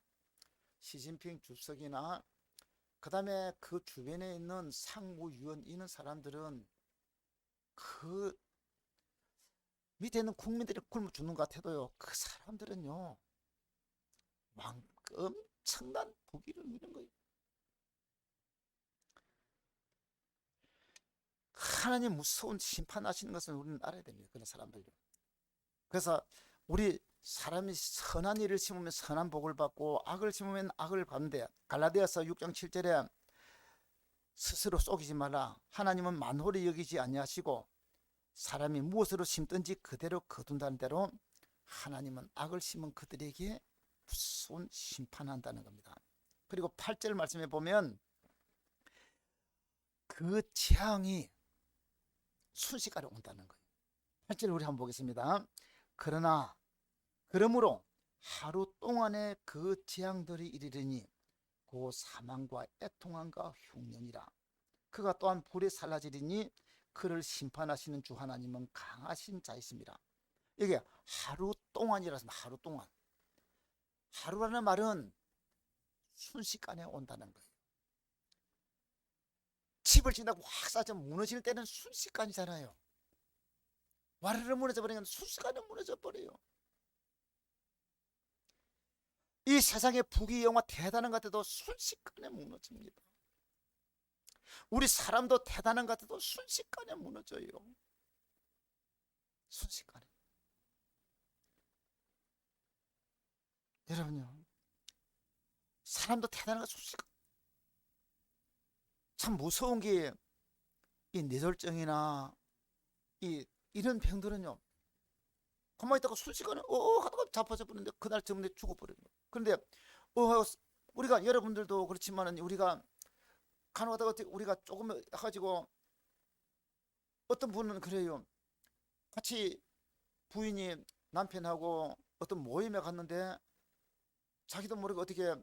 시진핑 주석이나 그 다음에 그 주변에 있는 상무위원 이런 사람들은 그 밑에 있는 국민들이 굶어 죽는 것 같아도요 그 사람들은요 엄청난 부귀를 누리는 거예요. 하나님 무서운 심판하시는 것을 우리는 알아야 됩니다. 그런 사람들요. 그래서 우리 사람이 선한 일을 심으면 선한 복을 받고 악을 심으면 악을 받는데 갈라디아서 6장 7절에 스스로 속이지 말라. 하나님은 만홀히 여기지 아니하시고 사람이 무엇으로 심든지 그대로 거둔다는 대로 하나님은 악을 심은 그들에게 무서운 심판한다는 겁니다. 그리고 8절 말씀에 보면 그 재앙이 순식간에 온다는 거예요. 8절 우리 한번 보겠습니다. 그러므로 하루 동안에 그 재앙들이 이르리니 그 사망과 애통함과 흉년이라. 그가 또한 불에 살라지리니 그를 심판하시는 주 하나님은 강하신 자이십니다. 이게 하루 동안이라서 하루 동안. 하루라는 말은 순식간에 온다는 거예요. 집을 지나고 확 쌓여 무너질 때는 순식간이잖아요. 와르르 무너져 버리면 순식간에 무너져 버려요. 이 세상의 부귀영화 대단한 것 같아도 순식간에 무너집니다. 우리 사람도 대단한 것 같아도 순식간에 무너져요. 순식간에. 여러분요, 사람도 대단한 것 순식간. 참 무서운 게 이 뇌졸중이나 이런 병들은요, 가만히 있다가 순식간에 하다가 자빠져 버리는데 그날 저녁에 죽어버려요. 그런데 우리가 여러분들도 그렇지만은 우리가 간혹하다가 우리가 조금 해가지고 어떤 분은 그래요. 같이 부인이 남편하고 어떤 모임에 갔는데 자기도 모르게 어떻게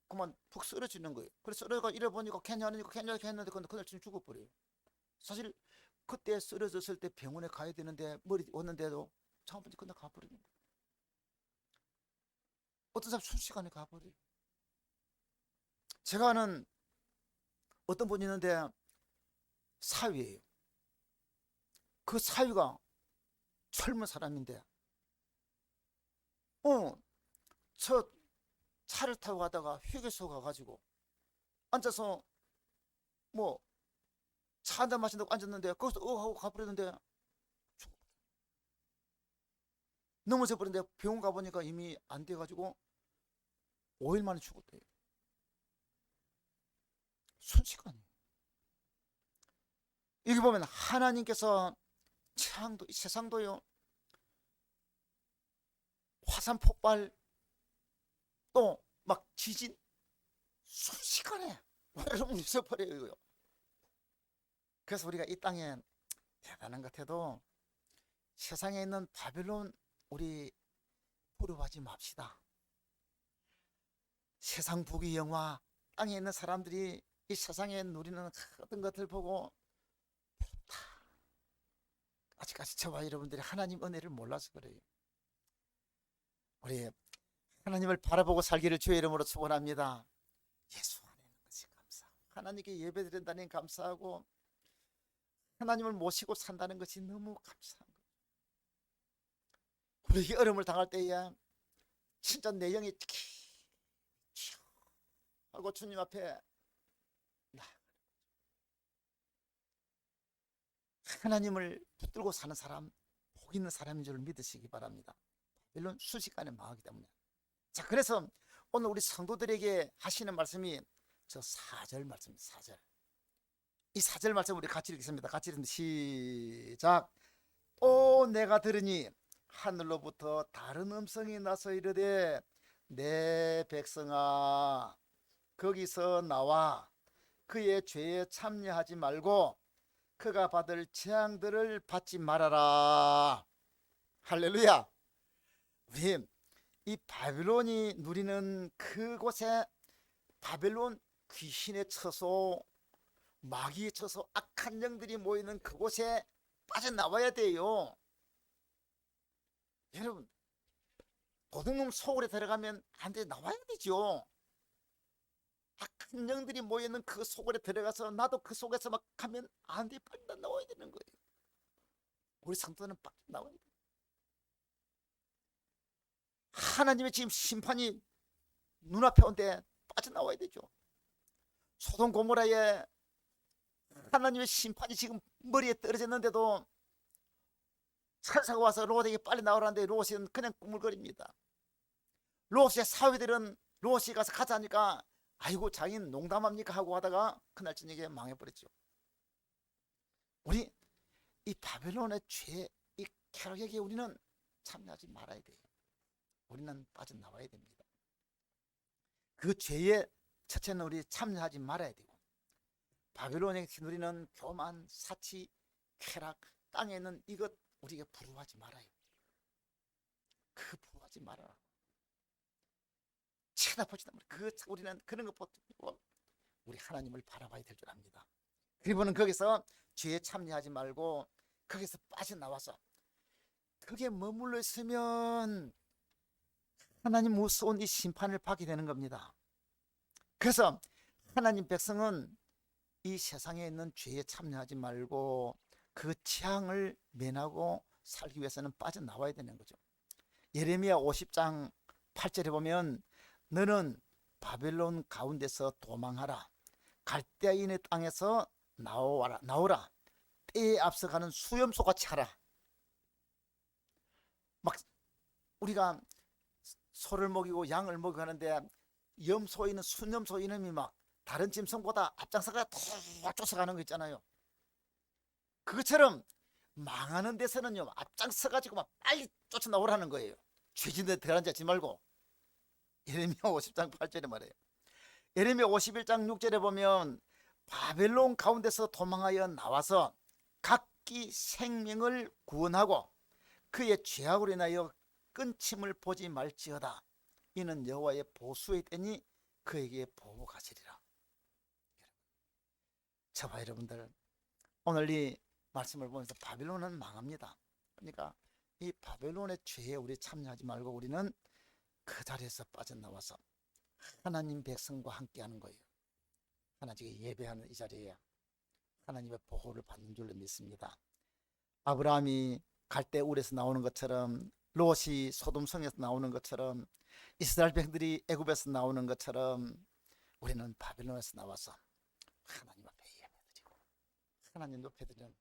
그만 푹 쓰러지는 거예요. 그래서 쓰러가 이래 보니까 괜찮으니까 괜찮는데 그날 지금 죽어버려요. 사실 그때 쓰러졌을 때 병원에 가야 되는데 머리 왔는데도 잠깐만 그날 가버리는 거예요. 어떤 사람 순식간에 가버려요. 제가 아는 어떤 분이 있는데 사위예요. 그 사위가 젊은 사람인데 저 차를 타고 가다가 휴게소 가가지고 앉아서 뭐 차 한잔 마신다고 앉았는데 거기서 하고 가버렸는데 넘어져 버렸는데 병원 가보니까 이미 안 돼가지고 5일 만에 죽었대요. 순식간이에요. 여기 보면 하나님께서 창도 이 세상도요, 화산 폭발 또 막 지진 순식간에 여러분 있어버려요. 그래서 우리가 이 땅에 대단한 것 같아도 세상에 있는 바벨론 우리 부러워하지 맙시다. 세상 부귀 영화 땅에 있는 사람들이 이 세상에 누리는 모든 것들 보고 아직까지 저와 여러분들이 하나님 은혜를 몰라서 그래요. 우리 하나님을 바라보고 살기를 주의 이름으로 축원합니다. 예수 안에 있는 것이 감사하고 하나님께 예배드린다는 감사하고 하나님을 모시고 산다는 것이 너무 감사한 거예요. 우리 어려움을 당할 때에 진짜 내 영이 하고 주님 앞에 하나님을 붙들고 사는 사람, 복 있는 사람인 줄 믿으시기 바랍니다. 물론 순식간에 망하기 때문에. 자, 그래서 오늘 우리 성도들에게 하시는 말씀이 저 4절 말씀입니다. 4절. 이 4절 말씀 우리 같이 읽겠습니다. 같이 읽습니다. 시작. 또 내가 들으니 하늘로부터 다른 음성이 나서 이르되 내 백성아 거기서 나와 그의 죄에 참여하지 말고 그가 받을 재앙들을 받지 말아라. 할렐루야. 우리 이 바벨론이 누리는 그곳에 바벨론 귀신의 처소, 마귀의 처소, 악한 영들이 모이는 그곳에 빠져나와야 돼요. 여러분, 도둑놈 속으로 들어가면 안 돼, 나와야 되죠. 악한 영들이 모이는 그 속으로 들어가서 나도 그 속에서 막 가면 안 돼, 빨리 나와야 되는 거예요. 우리 성도는 빨리 나와야 돼. 하나님의 지금 심판이 눈앞에 온데 빠져나와야 되죠. 소돔 고모라에 하나님의 심판이 지금 머리에 떨어졌는데도 천사가 와서 롯에게 빨리 나오라는데 롯은 그냥 꾸물거립니다. 롯의 사위들은 롯이 가서 가자니까 아이고 자기는 농담합니까 하고 하다가 그날 저녁에 망해버렸죠. 우리 이 바벨론의 죄, 이 쾌락에게 우리는 참여하지 말아야 돼요. 우리는 빠져나와야 됩니다. 그 죄의 첫째는 우리 참여하지 말아야 되고, 바벨론에 누리는 교만, 사치, 쾌락, 땅에 있는 이것 우리가 부러워하지 말아요. 그 부러워하지 말아라. 쳐다보지도 말아요. 우리는 그런 것 보고 우리 하나님을 바라봐야 될 줄 압니다. 그리고는 거기서 죄에 참여하지 말고 거기서 빠져나와서 그게 머물러 있으면 하나님 무서운 이 심판을 받게 되는 겁니다. 그래서 하나님 백성은 이 세상에 있는 죄에 참여하지 말고 그 재앙을 면하고 살기 위해서는 빠져나와야 되는 거죠. 예레미야 50장 8절에 보면 너는 바벨론 가운데서 도망하라. 갈대아인의 땅에서 나오라. 때에 앞서가는 수염소같이 하라. 막 우리가 소를 먹이고 양을 먹이고 하는데 염소인은 순염소 이놈이 막 다른 짐승보다 앞장서가 더 쫓아가는 거 있잖아요. 그것처럼 망하는 데서는요 앞장서가지고 막 빨리 쫓아나오라는 거예요. 죄진데 들어앉지 말고. 예레미야 50장 8절에 말해요. 예레미야 51장 6절에 보면 바벨론 가운데서 도망하여 나와서 각기 생명을 구원하고 그의 죄악으로 인하여 끊침을 보지 말지어다. 이는 여호와의 보수의 때니 그에게 보복하시리라. 저와 여러분들, 오늘 이 말씀을 보면서 바벨론은 망합니다. 그러니까 이 바벨론의 죄에 우리 참여하지 말고 우리는 그 자리에서 빠져나와서 하나님 백성과 함께하는 거예요. 하나님께 예배하는 이 자리에 하나님의 보호를 받는 줄로 믿습니다. 아브라함이 갈대울에서 나오는 것처럼, 롯이 소돔성에서 나오는 것처럼, 이스라엘 백성들이 애굽에서 나오는 것처럼 우리는 바벨론에서 나와서 하나님 앞에 예배드리고 하나님 높여드리는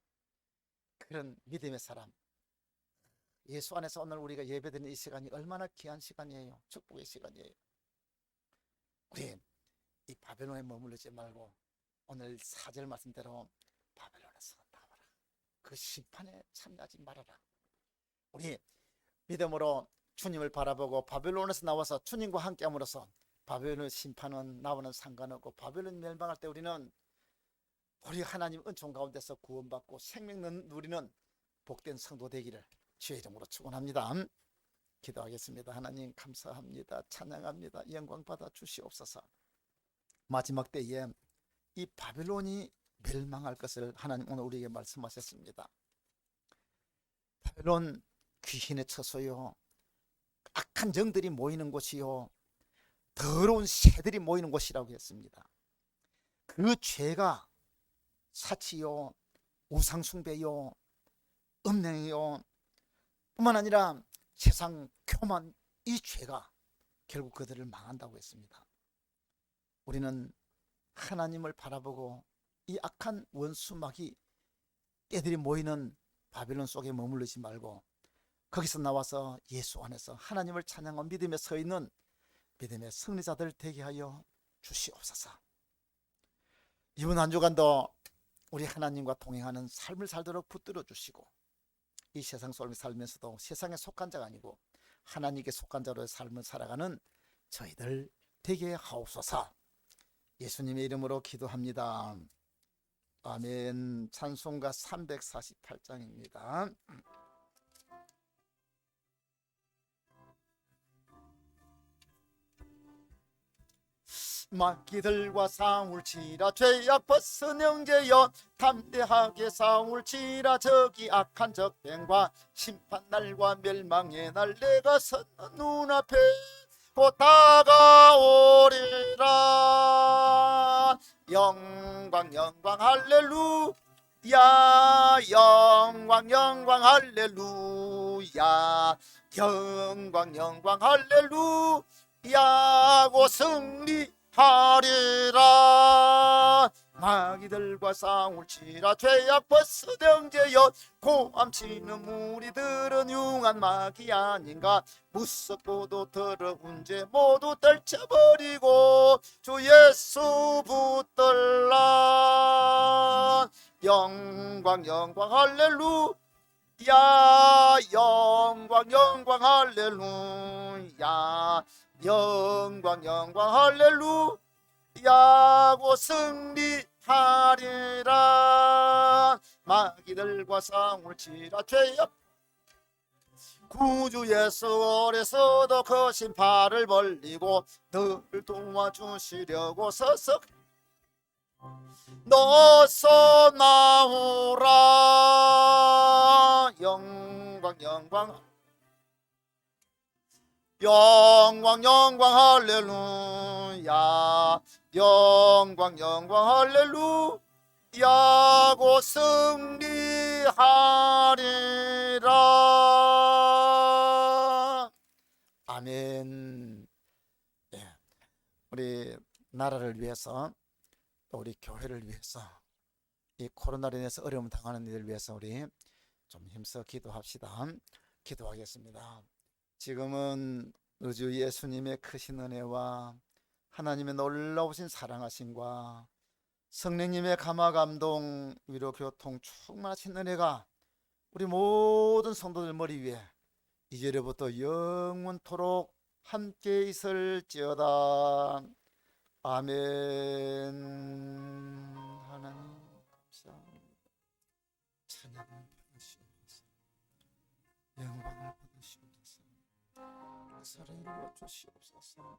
그런 믿음의 사람, 예수 안에서 오늘 우리가 예배드리는 이 시간이 얼마나 귀한 시간이에요. 축복의 시간이에요. 우리 이 바벨론에 머무르지 말고 오늘 4절 말씀대로 바벨론에서 나와라. 그 심판에 참여하지 말아라. 우리 믿음으로 주님을 바라보고 바벨론에서 나와서 주님과 함께함으로써 바벨론의 심판은 나와는 상관없고 바벨론 멸망할 때 우리는 우리 하나님 은총 가운데서 구원받고 생명 누리는 복된 성도 되기를 주의 이름으로 축원합니다. 기도하겠습니다. 하나님 감사합니다. 찬양합니다. 영광 받아 주시옵소서. 마지막 때에 이 바벨론이 멸망할 것을 하나님 오늘 우리에게 말씀하셨습니다. 바벨론 귀신의 처소요, 악한 정들이 모이는 곳이요, 더러운 새들이 모이는 곳이라고 했습니다. 그 죄가 사치요, 우상숭배요, 음행이요, 뿐만 아니라 세상 교만, 이 죄가 결국 그들을 망한다고 했습니다. 우리는 하나님을 바라보고 이 악한 원수마귀 떼들이 모이는 바벨론 속에 머무르지 말고 거기서 나와서 예수 안에서 하나님을 찬양하고 믿음에 서 있는 믿음의 승리자들 되게 하여 주시옵소서. 이번 한 주간도 우리 하나님과 동행하는 삶을 살도록 붙들어 주시고 이 세상 속에 살면서도 세상에 속한 자가 아니고 하나님께 속한 자로의 삶을 살아가는 저희들 되게 하옵소서. 예수님의 이름으로 기도합니다. 아멘. 찬송가 348장입니다. 마귀들과 싸울지라 죄악 벗은 형제여 담대하게 싸울지라 저기 악한 적병과 심판날과 멸망의 날 내가 섰는 눈앞에 곧 다가오리라. 영광 영광 할렐루야, 영광 영광 할렐루야, 영광 영광 할렐루야고 승리하리라. 마귀들과 싸울지라 죄악 벗은 형제여 고함치는 무리들은 융한 마귀 아닌가. 무섭고도 더러운 죄 모두 떨쳐버리고 주 예수 붙들라. 영광 영광 할렐루야, 영광 영광 할렐루야, 영광 영광 할렐루야고 승리하리라. 마귀들과 싸울지라 죄악 구주 예수 오래서도 거신 팔을 벌리고 늘 도와주시려고 서서 너서 나오라. 영광 영광 영광 영광 할렐루야. 영광 영광 할렐루야. 곧 승리하리라. 아멘. 예. 우리 나라를 위해서, 또 우리 교회를 위해서, 이 코로나로 인해서 어려움 당하는 이들 위해서 우리 좀 힘써 기도합시다. 기도하겠습니다. 지금은 우주 예수님의 크신 은혜와 하나님의 놀라우신 사랑하심과 성령님의 감화 감동 위로 교통 충만하신 은혜가 우리 모든 성도들 머리 위에 이제로부터 영원토록 함께 있을지어다. 아멘. 하나님 감사합니다. 찬양 받으시옵소서. 영광을 받으시옵소서. 사랑을 이루어 주시옵소서.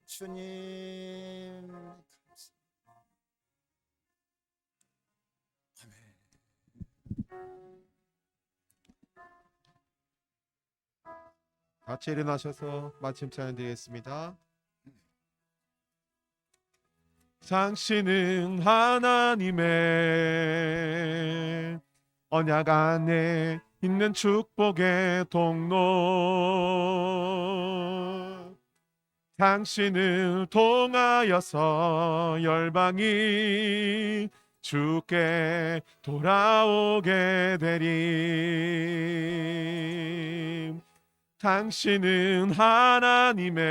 주님 감사합니다. 아멘. 같이 일어나셔서 마침 찬양 드리겠습니다. 당신은 하나님의 언약 안에 있는 축복의 통로. 당신을 통하여서 열방이 주께 돌아오게 되리. 당신은 하나님의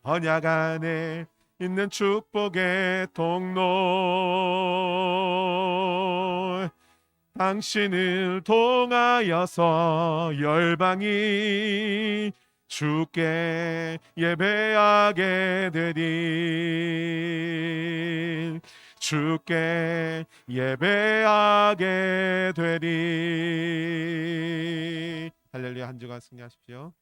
언약 안에 있는 축복의 통로. 당신을 통하여서 열방이 주께 예배하게 되리. 주께 예배하게 되리. 할렐루야. 한 주간 승리하십시오.